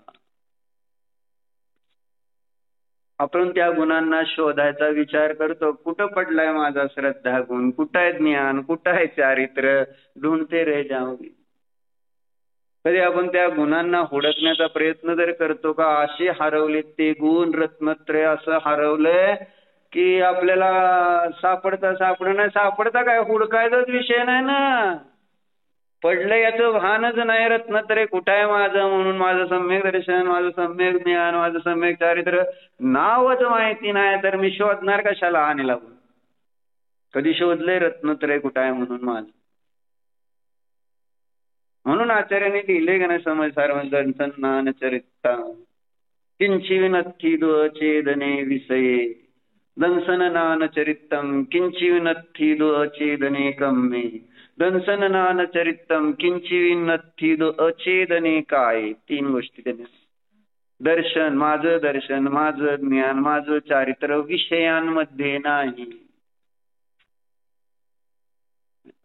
आपण त्या गुणांना शोधायचा विचार करतो. कुठं पडलाय माझा श्रद्धा गुण, कुठं आहे ज्ञान, कुठं आहे चारित्र्य, ढूंढते रे जाऊन. कधी आपण त्या गुणांना हुडकण्याचा प्रयत्न जर करतो का? असे हरवले ते गुण रत्नत्रय, असं हरवलंय की आपल्याला सापडता काय, हुडकायचाच विषय नाही ना. पडलं याचं भानच नाही. रत्नत्रय कुठं आहे माझं म्हणून, माझं सम्यक दर्शन, माझं सम्यक ज्ञान, माझं सम्यक चारित्र्य नावच माहिती नाही तर मी शोधणार कशाला आणि लागून? कधी शोधलंय रत्नत्रय कुठं आहे म्हणून माझं? म्हणून आचार्याने लिहिले का नाही समजसार दंसन चरित्ता किंचिनत्थी दुःचेदने विषये दंसन नान चरित्तम किंचिनत्थी दुःचेदने कम्मे दंसन नान चरित्तम किंचिनत्थी दुःचेदने काय. 3 गोष्टी त्याने. दर्शन, माझं ज्ञान, माझं चारित्र्य विषयांमध्ये नाही.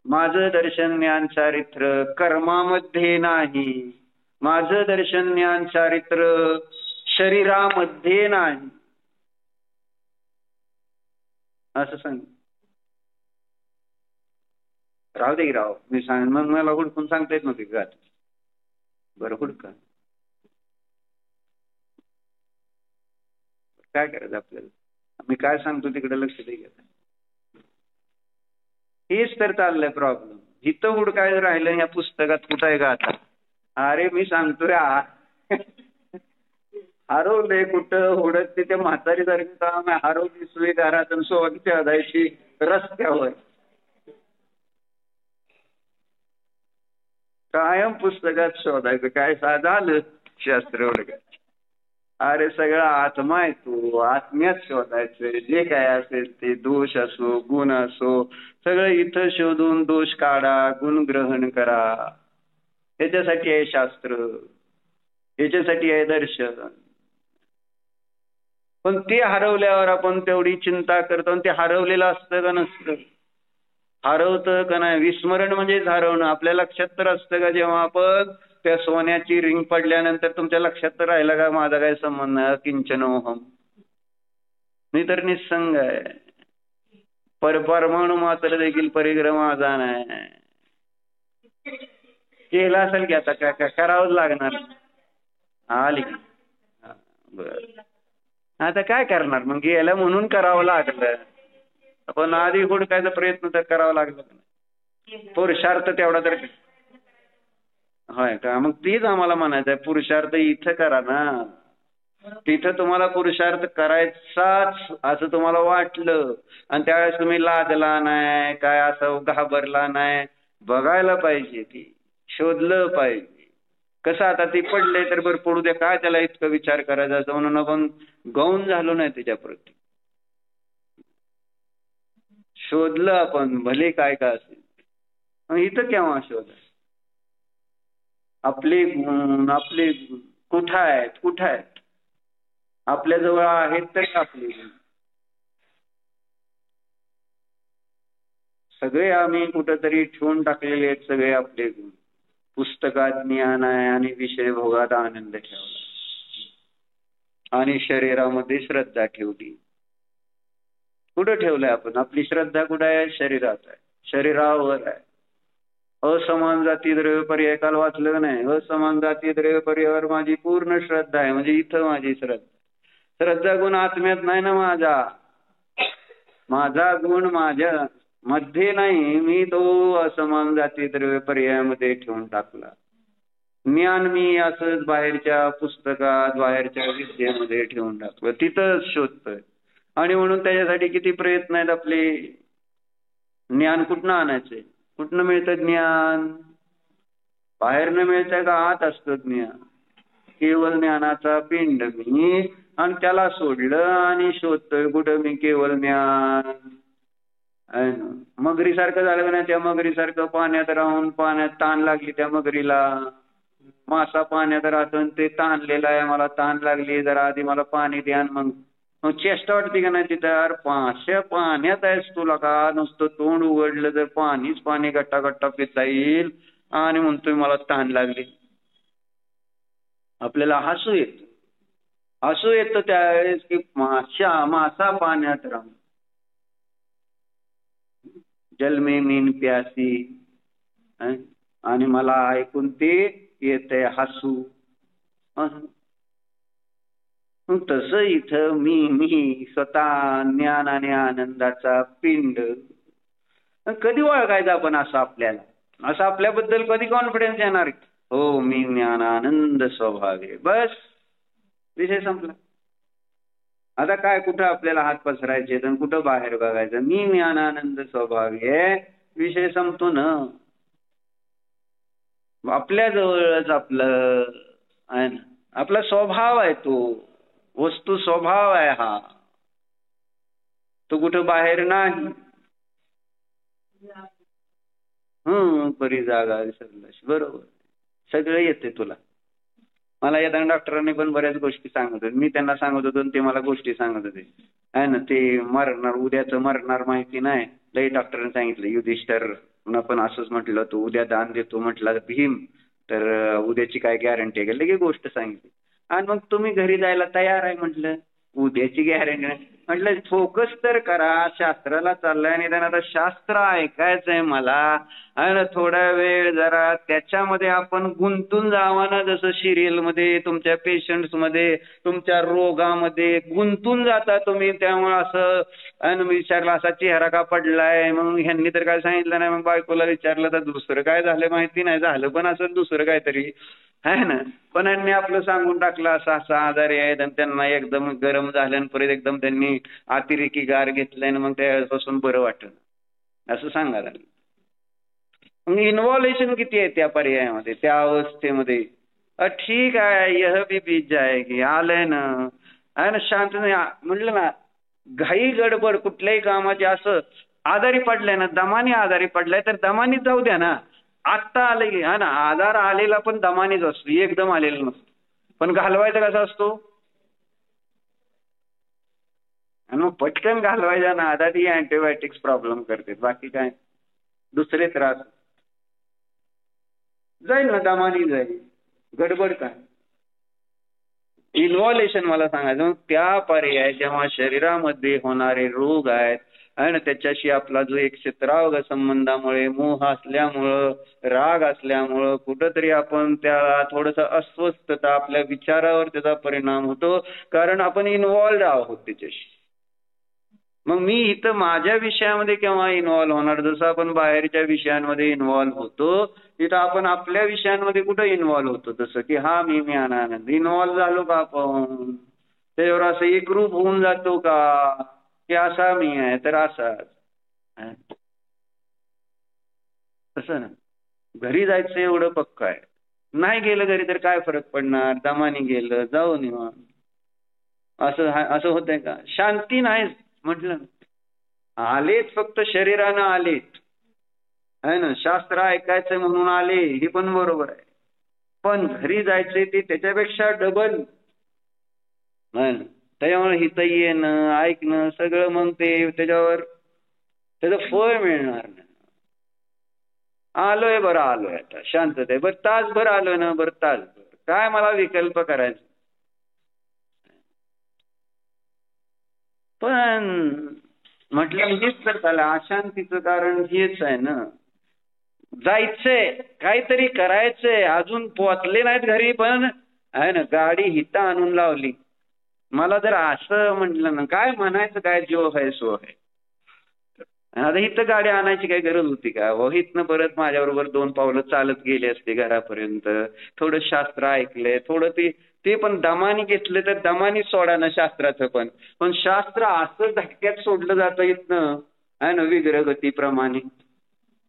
माझं दर्शन ज्ञान चारित्र्य कर्मामध्ये नाही. माझं दर्शन ज्ञान चारित्र्य शरीरामध्ये नाही. असं सांग. राहू दे राव, मी सांग मग मला हुडकून सांगता येत नव्हती का? बरं हुडका. काय करायचं आपल्याला? मी काय सांगतो तिकडे लक्ष द्यायचं. हेच तर चाललंय प्रॉब्लेम. जिथं हुडकायचं राहिलं या पुस्तकात कुठं आहे का आता? अरे मी सांगतोय हरवले कुठं हुडकते त्या म्हातारी सारखं काम आहे. हरवली सुई घरात सोबत शोधायची रस्त्यावर. कायम पुस्तकात शोधायचं काय झालं शास्त्र एवढं. अरे सगळा आत्मा आहे, तू आत्म्यात शोधायचं. जे काय असेल ते दोष असो गुण असो सगळं इथं शोधून दोष काढा, गुण ग्रहण करा. याच्यासाठी आहे शास्त्र, याच्यासाठी आहे दर्शन. पण ते हरवल्यावर आपण तेवढी चिंता करतो आणि ते हरवलेलं असतं का नसतं? हरवतं का नाही? विस्मरण म्हणजेच हरवणं. आपल्या लक्षात तर असतं का जेव्हा आपण त्या सोन्याची रिंग पडल्यानंतर तुमच्या लक्षात तर राहिलं का माझा काय संबंध नाही, किंचनोहम, मी तर निसंग आहे. परमाणू मात्र देखील परिक्रमा जाण आहे. केला असेल की आता काय करावंच लागणार. आली बर, आता काय करणार मग? गेलं म्हणून करावं लागलं. पण आधी हुडकायचा प्रयत्न तर करावा लागला. पुरुषार्थ तेवढा तर होय का? मग तीच आम्हाला म्हणायचं आहे, पुरुषार्थ इथं करा ना. तिथं तुम्हाला पुरुषार्थ करायचाच असं तुम्हाला वाटलं आणि त्यावेळेस तुम्ही लाजला नाही, काय असं घाबरला नाही. बघायला पाहिजे, ती शोधलं पाहिजे. कसं आता ती पडले तर बरं पडू द्या, काय त्याला इतकं विचार करायचा असं म्हणून आपण गौण झालो नाही त्याच्याप्रती. शोधलं आपण भले काय का असेल. मग इथं केव्हा शोध? आपले गुण कुठं आहेत? आपल्याजवळ आहेत तर आपले गुण. सगळे आम्ही कुठंतरी ठेवून टाकलेले आहेत सगळे आपले गुण. पुस्तकात ज्ञान आहे आणि विषय भोगात आनंद ठेवला आणि शरीरामध्ये श्रद्धा ठेवली. कुठं ठेवलंय आपण? आपली श्रद्धा कुठं आहे? शरीरात आहे. शरीरावर आहे. असमान जाती द्रव्य पर्याय काल वाचलं का नाही? असमान जाती द्रव्य पर्यायावर माझी पूर्ण श्रद्धा आहे. म्हणजे इथं माझी श्रद्धा गुण आत्म्यात नाही ना माझा गुण माझ्या मध्ये नाही. मी तो असमान जाती द्रव्य पर्यायामध्ये ठेवून टाकला. ज्ञान मी असंच बाहेरच्या पुस्तकात बाहेरच्या विद्येमध्ये ठेवून टाकलं. तिथंच शोधतोय. आणि म्हणून त्याच्यासाठी किती प्रयत्न आहेत आपले. ज्ञान कुठनं आणायचंय? कुठनं मिळतं ज्ञान? बाहेरनं मिळतंय का आत असतं ज्ञान? केवळ ज्ञानाचा पिंड मी, आणि त्याला सोडलं आणि शोधतोय कुठं मी केवळ ज्ञान. मगरीसारखं झालं का नाही? त्या मगरीसारखं पाण्यात राहून पाण्यात ताण लागली त्या मगरीला. मासा पाण्यात राहतो ते ताणलेला आहे, मला ताण लागली, जरा आधी मला पाणी द्या. मग चेष्टा वाटते का नाही तिथं? यार पाशा पाण्यात आहेस तुला का? नुसतं तोंड उघडलं तर पाणीच पाणी गट्टा गट्टा पिता येईल आणि म्हणतोय मला ताण लागली. आपल्याला हसू येतं त्यावेळेस की मासा पाण्यात राहून जलमे मीन प्यासी, आणि मला ऐकून ते येतंय हसू. तसं इथं मी स्वतः ज्ञान आणि आनंदाचा पिंड. कधी ओळखायचं आपण असं आपल्याला? असं आपल्याबद्दल कधी कॉन्फिडन्स येणार? हो मी ज्ञान आनंद स्वभाव आहे, बस विषय संपला. आता काय कुठं आपल्याला हात पसरायचे आणि कुठं बाहेर बघायचं? मी ज्ञान आनंद स्वभाव आहे, विषय संपतो ना. आपल्या जवळच आपलं आहे ना, आपला स्वभाव आहे तो, वस्तू स्वभाव आहे हा, तो कुठं बाहेर नाही. बरी जागा विसरलास, बरोबर. सगळं येते तुला. मला येताना डॉक्टरांनी पण बऱ्याच गोष्टी सांगत होते. मी त्यांना सांगत होतो ते मला गोष्टी सांगत होते. आहे ना, ते मरणार, उद्याचं मरणार माहिती नाही. लई डॉक्टरांनी सांगितलं. युधिष्ठिर पण असंच म्हटलं, तू उद्या दान देतो म्हटलं भीम, तर उद्याची काय गॅरंटी आहे? लगे गोष्ट सांगितली. आणि मग तुम्ही घरी जायला तयार आहे म्हटलं, उद्याची गॅरंटी नाही म्हटलं. फोकस तर करा, शास्त्राला चाललंय आणि त्यांना आता शास्त्र ऐकायचंय मला. आणि थोडा वेळ जरा त्याच्यामध्ये आपण गुंतून जावा ना, जसं सिरियल मध्ये तुमच्या पेशंट्स मध्ये तुमच्या रोगामध्ये गुंतून जाता तुम्ही. त्यामुळे असं विचारलं असा चेहरा का पडलाय, मग ह्यांनी तर काय सांगितलं नाही. मग बायकोला विचारलं तर दुसरं काय झालं माहिती नाही, झालं पण असं दुसरं काहीतरी आहे ना. पण यांनी आपलं सांगून टाकलं असं असं आजारी आहेत आणि त्यांना एकदम गरम झालं आणि परत एकदम त्यांनी अतिरेकी गार घेतलंय आणि मग त्यापासून बरं वाटलं असं सांगायला. मग इन्व्हॉल्युशन किती आहे त्या पर्यायामध्ये, त्या अवस्थेमध्ये. ठीक आहे, यह भी बीत जाएगी, आलंय ना. आहे ना, शांत नाही म्हटलं ना. घाई गडबड कुठल्याही कामाची, असं आजारी पडलाय ना, दमाने आजारी पडलाय तर दमानीच जाऊ द्या ना. आत्ता आलं की, हा ना, आधार आलेला पण दमानीच असतो, एकदम आलेला नसतो. पण घालवायचा कसा असतो? आणि मग पटकन घालवायचा ना, आता ती अँटीबायोटिक्स प्रॉब्लेम करते, बाकी काय दुसरे त्रास. जाईल ना, दमानी जाईल, गडबड काय. इन्व्हॉल्युशन मला सांगायचं त्या पर्याय जेव्हा शरीरामध्ये होणारे रोग आहेत आणि त्याच्याशी आपला जो एक चित्रावग संबंधामुळे, मोह असल्यामुळं, राग असल्यामुळं कुठंतरी आपण त्याला थोडंसं अस्वस्थता, आपल्या विचारावर त्याचा परिणाम होतो, कारण आपण इन्व्हॉल्ड आहोत त्याच्याशी. मग मी इथं माझ्या विषयामध्ये केव्हा इन्व्हॉल्व होणार? जसं आपण बाहेरच्या विषयांमध्ये इन्व्हॉल्व होतो, तिथं आपण आपल्या विषयांमध्ये कुठं इन्व्हॉल्व होतो? जसं की हा मी आनंद इन्व्हॉल्व झालो का आपण? त्याच्यावर असं एकरूप होऊन जातो का की असा मी आहे तर असाच? तसं ना, घरी जायचं एवढं पक्क आहे. नाही गेलं घरी तर काय फरक पडणार? दमानी गेलं, जाऊन निवांत. असं होतंय का? शांती नाही म्हटलं. आलेच फक्त शरीरानं आलेत, आहे ना, शास्त्र ऐकायचं म्हणून आले, हे पण बरोबर आहे. पण घरी जायचंय ते त्याच्यापेक्षा डबल. त्याच्यामुळे हिथं येणं, ऐकणं सगळं, मग ते त्याच्यावर त्याचं फळ मिळणार नाही. आलोय बरं, आलोय आता शांतता आहे, बरं तासभर आलोय ना, बरं तासभर काय मला विकल्प करायचं. पण म्हटलं हेच तर झालं, अशांतीचं कारण हेच आहे ना. जायचंय, काहीतरी करायचंय, अजून पोचले नाहीत घरी, पण आहे ना गाडी हिता आणून लावली. मला जर असं म्हटलं ना, काय म्हणायचं, काय जो आहे सो आहे. आता इथं गाडी आणायची काही गरज होती का? हो, इथनं परत माझ्याबरोबर 2 पावलं चालत गेले असते घरापर्यंत. थोडं शास्त्र ऐकलंय, थोडं ते पण दमानी घेतलं तर दमानी सोडा ना शास्त्राचं पण. पण शास्त्र असं धक्क्यात सोडलं जातं इथनं, आहे ना, विग्रह गतीप्रमाणे.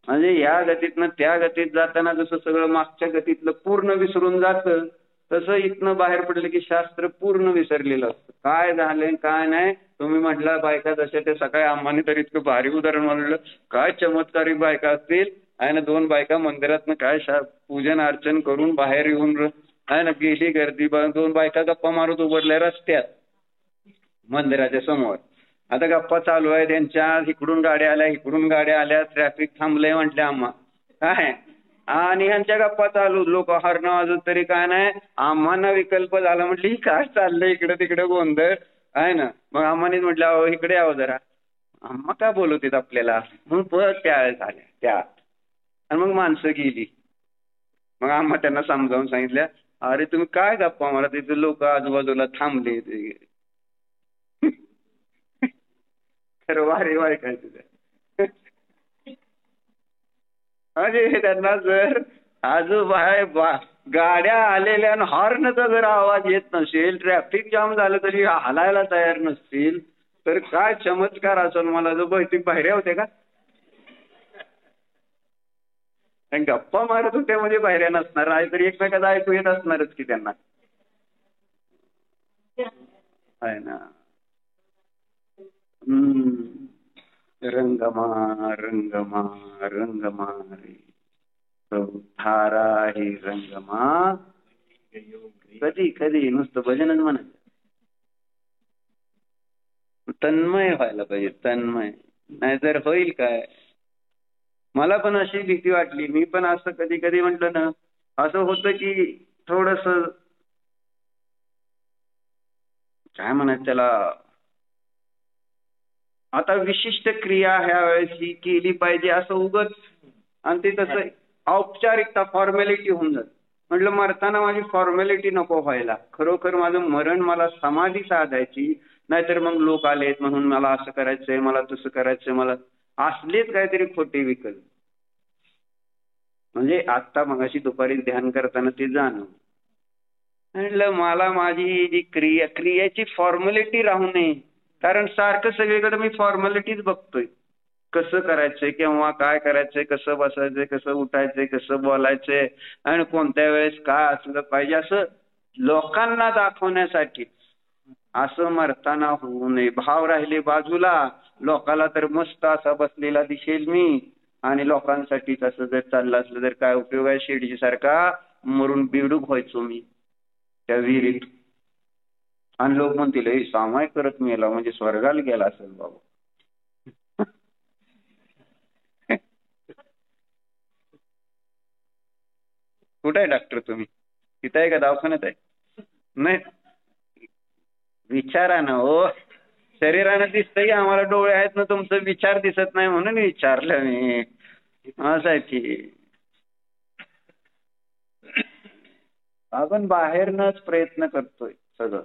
म्हणजे या गतीतनं त्या गतीत जाताना जसं सगळं मागच्या गतीतलं पूर्ण विसरून जातं, तसं इथनं बाहेर पडलं की शास्त्र पूर्ण विसरलेलं असतं. काय झालंय काय नाही. तुम्ही म्हटलं बायका जशा ते सकाळी आम्हाने तर इतकं भारी उदाहरण म्हणलं, काय चमत्कारिक बायका असतील. आहे ना, 2 बायका मंदिरातनं काय पूजन अर्चन करून बाहेर येऊन आहे ना गेली गर्दी, 2 बायका गप्पा मारत उभारल्या रस्त्यात मंदिराच्या समोर. आता गप्पा चालू आहे त्यांच्या, इकडून गाड्या आल्या इकडून गाड्या आल्या, ट्रॅफिक थांबलंय म्हटलं आम्हा काय. आणि ह्यांच्या गप्पा चालू, लोक हॉर्न वाजत तरी काय नाही. आम्हाला विकल्प झाला, म्हटली काय चाललंय इकडे तिकडे गोंधळ, आहे ना. मग आम्हानेच म्हटलं अहो इकडे यावं जरा. आम्हा काय बोलवतात आपल्याला. मग परत त्या झाल्या त्या, आणि मग माणसं गेली. मग आम्हा त्यांना समजावून सांगितल्या, अरे तुम्ही काय गप्पा मारा, तिथे लोक आजूबाजूला थांबले. खरं वारे वाय काय तुझं. अरे त्यांना जर आजूबाहेर गाड्या आलेल्या आणि हॉर्नचा जर आवाज येत नसेल, ट्रॅफिक जाम झालं तरी हलायला तयार नसतील, तर काय चमत्कार असेल. मला जो बहुतेक बाहेर होते का, गप्पा मारत होते म्हणजे बाहेर नसणार, नाहीतरी एकमेकाचं ऐकू येत असणारच की त्यांना, आहे ना. रंगमा रंगमा रंगमा रे थारा ही रंगमा. कधी कधी नुसतं भजनच म्हणायचं. तन्मय व्हायला पाहिजे, तन्मय. नाहीतर होईल काय. मला पण अशी भीती वाटली. मी पण असं कधी कधी म्हटलं ना, असं होतं की थोडस काय म्हणायचं त्याला, आता विशिष्ट क्रिया ह्या वेळेस ही केली पाहिजे असं उगच, आणि ते तसं औपचारिकता फॉर्मॅलिटी होऊन जात. म्हटलं मरताना माझी फॉर्मॅलिटी नको व्हायला. खरोखर माझं मरण मला समाधी साधायची. नाहीतर मग लोक आलेत म्हणून मला असं करायचंय, मला तसं करायचंय, मला असलेच काहीतरी खोटे विकल्प. म्हणजे आता मगाशी दुपारी ध्यान करताना ते जाणवलं. म्हटलं मला माझी जी क्रियेची फॉर्मॅलिटी राहू नये. कारण सारखं सगळीकडे मी फॉर्मॅलिटीज बघतोय. कसं करायचंय, केव्हा काय करायचंय, कसं बसायचंय, कसं उठायचंय, कसं बोलायचंय, आणि कोणत्या वेळेस काय असलं पाहिजे, असं लोकांना दाखवण्यासाठी. असं मरताना होऊ नये. भाव राहिले बाजूला, लोकाला तर मस्त असा बसलेला दिसेल मी, आणि लोकांसाठी तसं जर चाललं असलं तर काय उपयोग आहे. शेडजी सारखा मरून बिडूक व्हायचो मी त्या विहिरीत. आणि लोक म्हणतील हे सामाय करत मेला म्हणजे स्वर्गाला गेला असेल बाबा. कुठे आहे डॉक्टर तुम्ही? तिथं आहे का दवाखान्यात आहे? नाही, विचारा ना हो. शरीरानं दिसतंय आम्हाला, डोळे आहेत ना, तुमचं विचार दिसत नाही म्हणून विचारलं मी. असं आहे की आपण बाहेरनच प्रयत्न करतोय सगळं.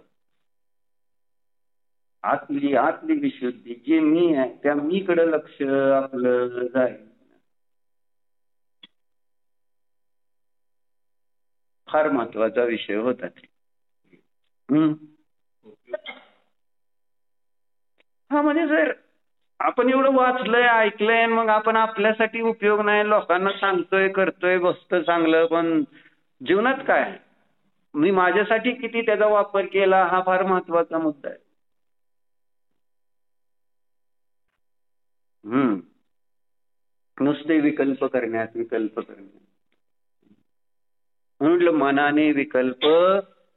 आतली विशुद्धी जे मी आहे त्या मी कडे लक्ष आपलं जाईल. फार महत्वाचा विषय होता ते. हा, म्हणजे जर आपण एवढं वाचलंय ऐकलंय, मग आपण आपल्यासाठी उपयोग नाही, लोकांना सांगतोय करतोय बसतं चांगलं, पण जीवनात काय, मी माझ्यासाठी किती त्याचा वापर केला, हा फार महत्वाचा मुद्दा आहे. नुसते विकल्प करण्यात म्हटलं मनाने विकल्प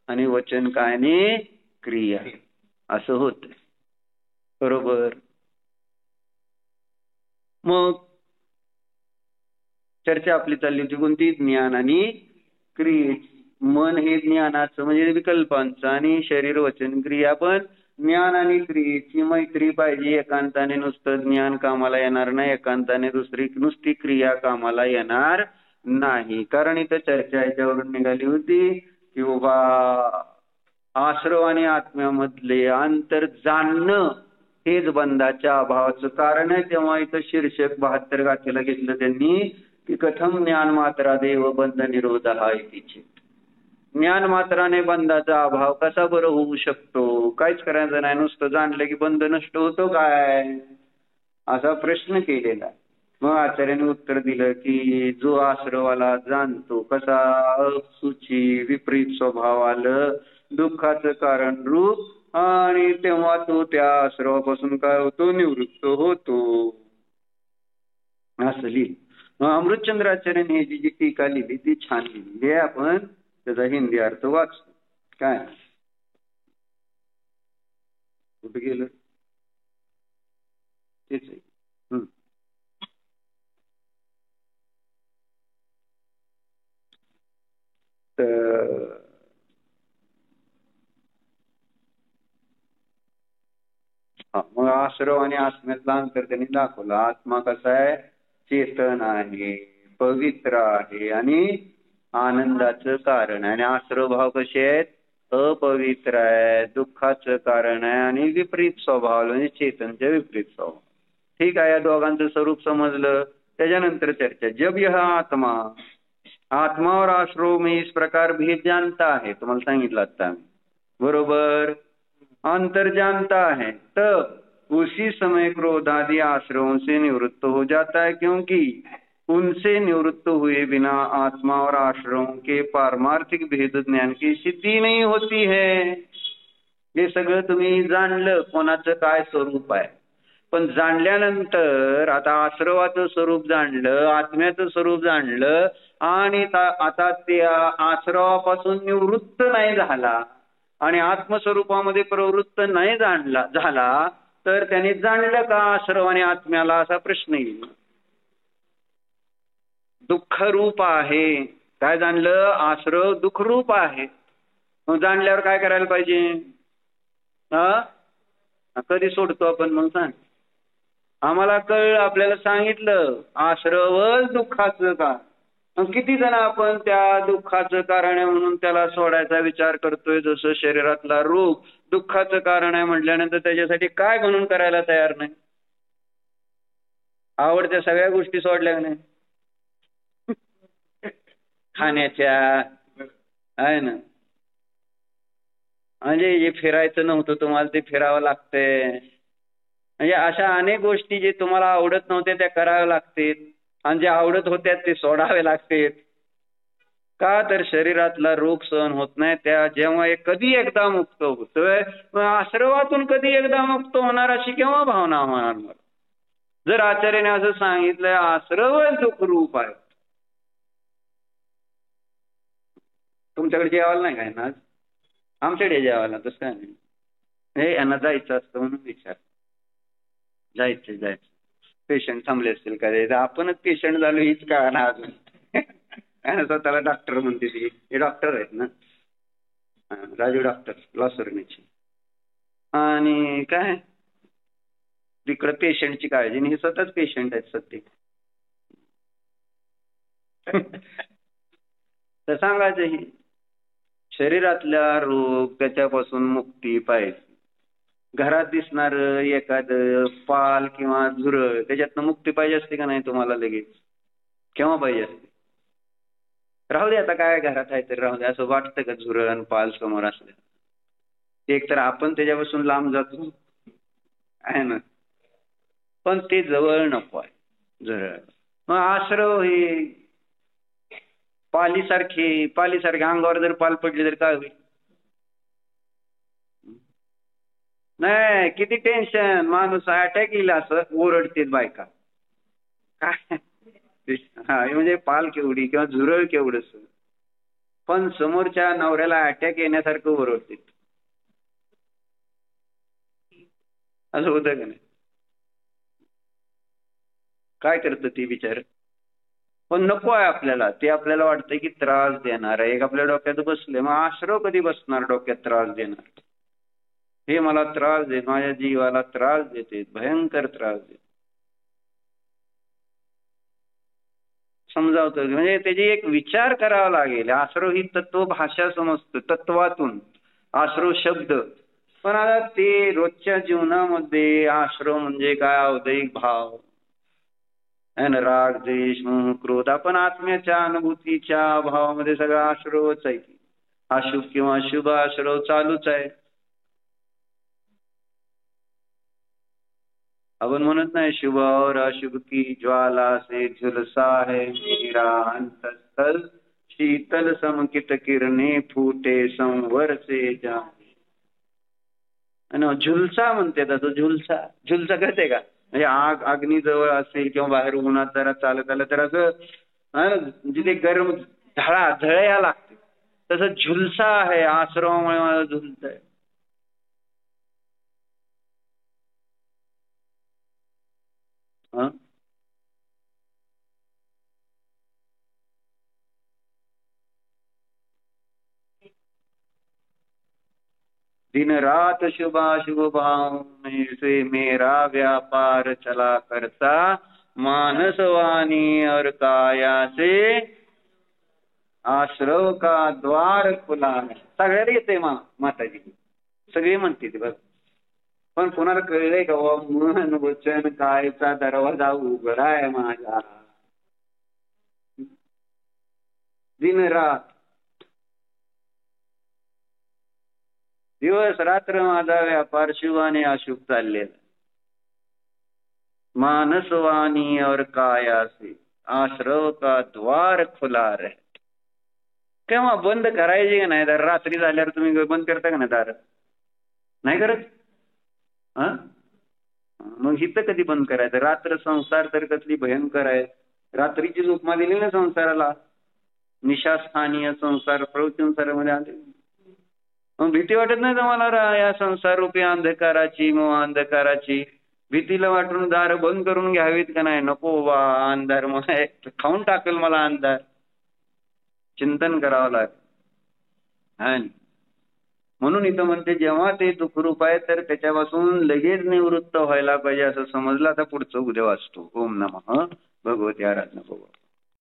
आणि वचन कायाने क्रिया असं होत. बरोबर. मग चर्चा आपली चालली होती कोणती? ज्ञान आणि क्रियेची. मन हे ज्ञानाचं म्हणजे विकल्पांचं, आणि शरीर वचन क्रिया पण ज्ञान आणि क्रियेची मैत्री पाहिजे. एकांताने नुसतं ज्ञान कामाला येणार नाही, एकांताने नुसती क्रिया कामाला येणार नाही. कारण इथं चर्चा याच्यावरून निघाली होती की बाबा आश्रव आणि आत्म्यामधले अंतर जाणणं हेच बंधाच्या अभावाचं कारण आहे. तेव्हा इथं शीर्षक 72 गाथेला घेतलं त्यांनी की कथम ज्ञान मात्रा देव बंध निरोध हा इतिचे. ज्ञान मात्राने बंधाचा अभाव कसा बरं होऊ शकतो? काहीच करायचं नाही, नुसतं जाणलं की बंध नष्ट होतो काय, असा प्रश्न केलेला. मग आचार्याने उत्तर दिलं की जो आश्रवाला जाणतो कसा असुची विपरीत स्वभाव आलं दुःखाचं कारण रूप आणि तेव्हा तो त्या आश्रवापासून काय होतो, निवृत्त होतो, असं लिहिलं. अमृतचंद्राचार्याने जी जी टीका लिहिली ती छान लिहिली आहे. आपण त्याचा हिंदी अर्थ वाचतो. काय कुठे गेलं तेच आहे. मग आश्रव आणि आत्म्यातला अंतर त्यांनी दाखवलं. आत्मा कसा आहे, चेतन आहे, पवित्र आहे आणि आनंदाचं कारण आहे. आणि आश्रव भाव कसे आहेत, अपवित्र आहे, दुःखाचं कारण आहे आणि विपरीत स्वभाव म्हणजे चेतनच्या विपरीत स्वभाव. ठीक आहे, या दोघांचं स्वरूप समजलं. त्याच्यानंतर चर्चा जब यह आत्मा आत्मा और आश्रव में इस प्रकार भेद जानता है, तुम्हाला सांगितलं आता बरोबर, अंतर जानता है, तब उसी समय क्रोधादि आश्रवों से निवृत्त हो जाता है, क्योंकि उनसे निवृत्त हुए बिना आत्मा और आश्रवों के पारमार्थिक भेद ज्ञान की सिद्धी नहीं होती है. हे सगळं तुम्ही जाणलं कोणाचं काय स्वरूप आहे, पण जाणल्यानंतर आता आश्रवाचं स्वरूप जाणलं, आत्म्याचं स्वरूप जाणलं आणि आता त्या आश्रवापासून निवृत्त नाही झाला आणि आत्मस्वरूपामध्ये प्रवृत्त नाही झाला तर त्याने जाणलं का आश्रव आणि आत्म्याला, असा प्रश्न येईल. दुःखरूप आहे, काय जाणलं, आश्रव दुःखरूप आहे. मग जाणल्यावर काय करायला पाहिजे, कधी सोडतो आपण, मग सांग. आम्हाला कळलं, आपल्याला सांगितलं आश्रवच दुःखाचं का. किती जण आपण त्या दुःखाचं कारण आहे म्हणून त्याला सोडायचा विचार करतोय. जसं शरीरातला रोग दुःखाचं कारण आहे म्हटल्यानंतर त्याच्यासाठी काय म्हणून करायला तयार नाही. आवडत्या सगळ्या गोष्टी सोडल्या नाही, खाण्याच्या आहे ना, म्हणजे जे फिरायचं नव्हतं तुम्हाला ते फिरावं लागतंय. म्हणजे अशा अनेक गोष्टी जे तुम्हाला आवडत नव्हत्या त्या कराव्या लागतील आणि जे आवडत होत्या ते सोडावे लागतील. का तर शरीरातला रोग सहन होत नाही. त्या जेव्हा कधी एकदा मुक्त होतोय, आश्रवातून कधी एकदा मुक्त होणार अशी केव्हा भावना होणार. मला जर आचार्याने असं सांगितलंय आश्रवच दुःखरूप आहे, तुमच्याकडे जेवायला नाही काय ना, आमच्याकडे जेवायला तसं काय नाही. हे यांना जायचं असतं म्हणून विचार, जायचं पेशंट थांबले असतील का, आपणच पेशंट झालो हीच का ना अजून. स्वतःला डॉक्टर म्हणते ती, हे डॉक्टर आहेत ना, राजू डॉक्टर लॉसर्नीचे. आणि काय तिकडे पेशंटची काळजी आणि हे स्वतःच पेशंट आहेत सध्या. तर सांगायचं ही शरीरातल्या रोग त्याच्यापासून मुक्ती पाहिजे. घरात दिसणार एखादं पाल किंवा झुरळ त्याच्यातनं मुक्ती पाहिजे असते का नाही तुम्हाला, लगेच केव्हा पाहिजे असते. राहू दे आता काय घरात आहे तर राहू दे असं वाटतं का झुरळ आणि पाल समोर असलं. एक तर आपण त्याच्यापासून लांब जातो आहे ना, पण ते जवळ नको आहे झुरळ. मग आश्रव हे पालीसारखे अंगावर जर पाल पडले तर काय होईल. नाही किती टेन्शन, माणूस अटॅक येईल असं ओरडते बायका काय. हा म्हणजे पाल केवढी किंवा झुरळ केवढंच, पण समोरच्या नवऱ्याला अटॅक येण्यासारखं ओरडते. असं होतं का नाही, काय करतं ती बिचार. पण नको आहे आपल्याला, ते आपल्याला वाटतं की त्रास देणार आहे. एक आपल्या डोक्यात बसले, मग आश्रव कधी बसणार डोक्यात त्रास देणार. हे मला त्रास देत, माझ्या जीवाला त्रास देते, भयंकर त्रास देते. समजावतं म्हणजे त्याची एक विचार करावा लागेल. आश्रव ही तत्व भाषा समजतो तत्वातून, आश्रव शब्द. पण आता ते रोजच्या जीवनामध्ये आश्रव म्हणजे काय, औदयिक भाव, राग द्वेष मोह क्रोध, आपण आत्म्याच्या अनुभूतीच्या भावामध्ये सगळा आश्रवच आहे. अशुभ किंवा शुभ आश्रव चालूच आहे. आपण म्हणत नाही शुभ और अशुभ की ज्वाला से झुलसा है मेरा अंतस्थल, शीतल समकित किरणे फूटे संवर से जाने. आणि झुलसा म्हणते तो झुलसा. झुलसा कळते का? म्हणजे आग अग्नी जवळ असेल किंवा बाहेर उन्हात जरा चालत आलं तर असं जिथे गरम झळया लागते, तसं झुलसा आहे. आश्रमामुळे मला झुलत आहे. दिन रात शुभाशुभ भाव में से मेरा व्यापार चला करता, मानस वाणी और काया से आश्रव का द्वार खुला है. सगळ्याला येते माताजी, सगळी म्हणते ती बघ. पण कोणाला कळलंय का मन वचन कायचा दरवाजा उघडा आहे माझा. दिन रात, दिवस रात्र माझा व्यापार शुभ आणि अशुभ चाललेला. मानस वाणी और काया से आश्रव का द्वार खुला रहे. केव्हा बंद करायची का नाही दार? रात्री झाल्यावर तुम्ही बंद करता का नाही दार? नाही करत. मग हिथं कधी बंद करायचं? रात्र संसार तर कसली भयंकर आहे. रात्रीची उपमा दिली ना संसाराला, निशास्थानीय संसार प्रवचनसारामध्ये आले. मग भीती वाटत नाही तुम्हाला या संसार रूपी अंधकाराची, मोह अंधकाराची? भीतीला वाटून दार बंद करून घ्यावीत का नाही? नको बा, अंधार मग खाऊन टाकेल मला अंधार. चिंतन करावं लागेल. म्हणून इथं म्हणते जेव्हा ते दुःखरूप आहे तर त्याच्यापासून लगेच निवृत्त व्हायला पाहिजे असं समजलं. आता पुढचं उद्या वाचतो. ओम नमः भगवती आराधना.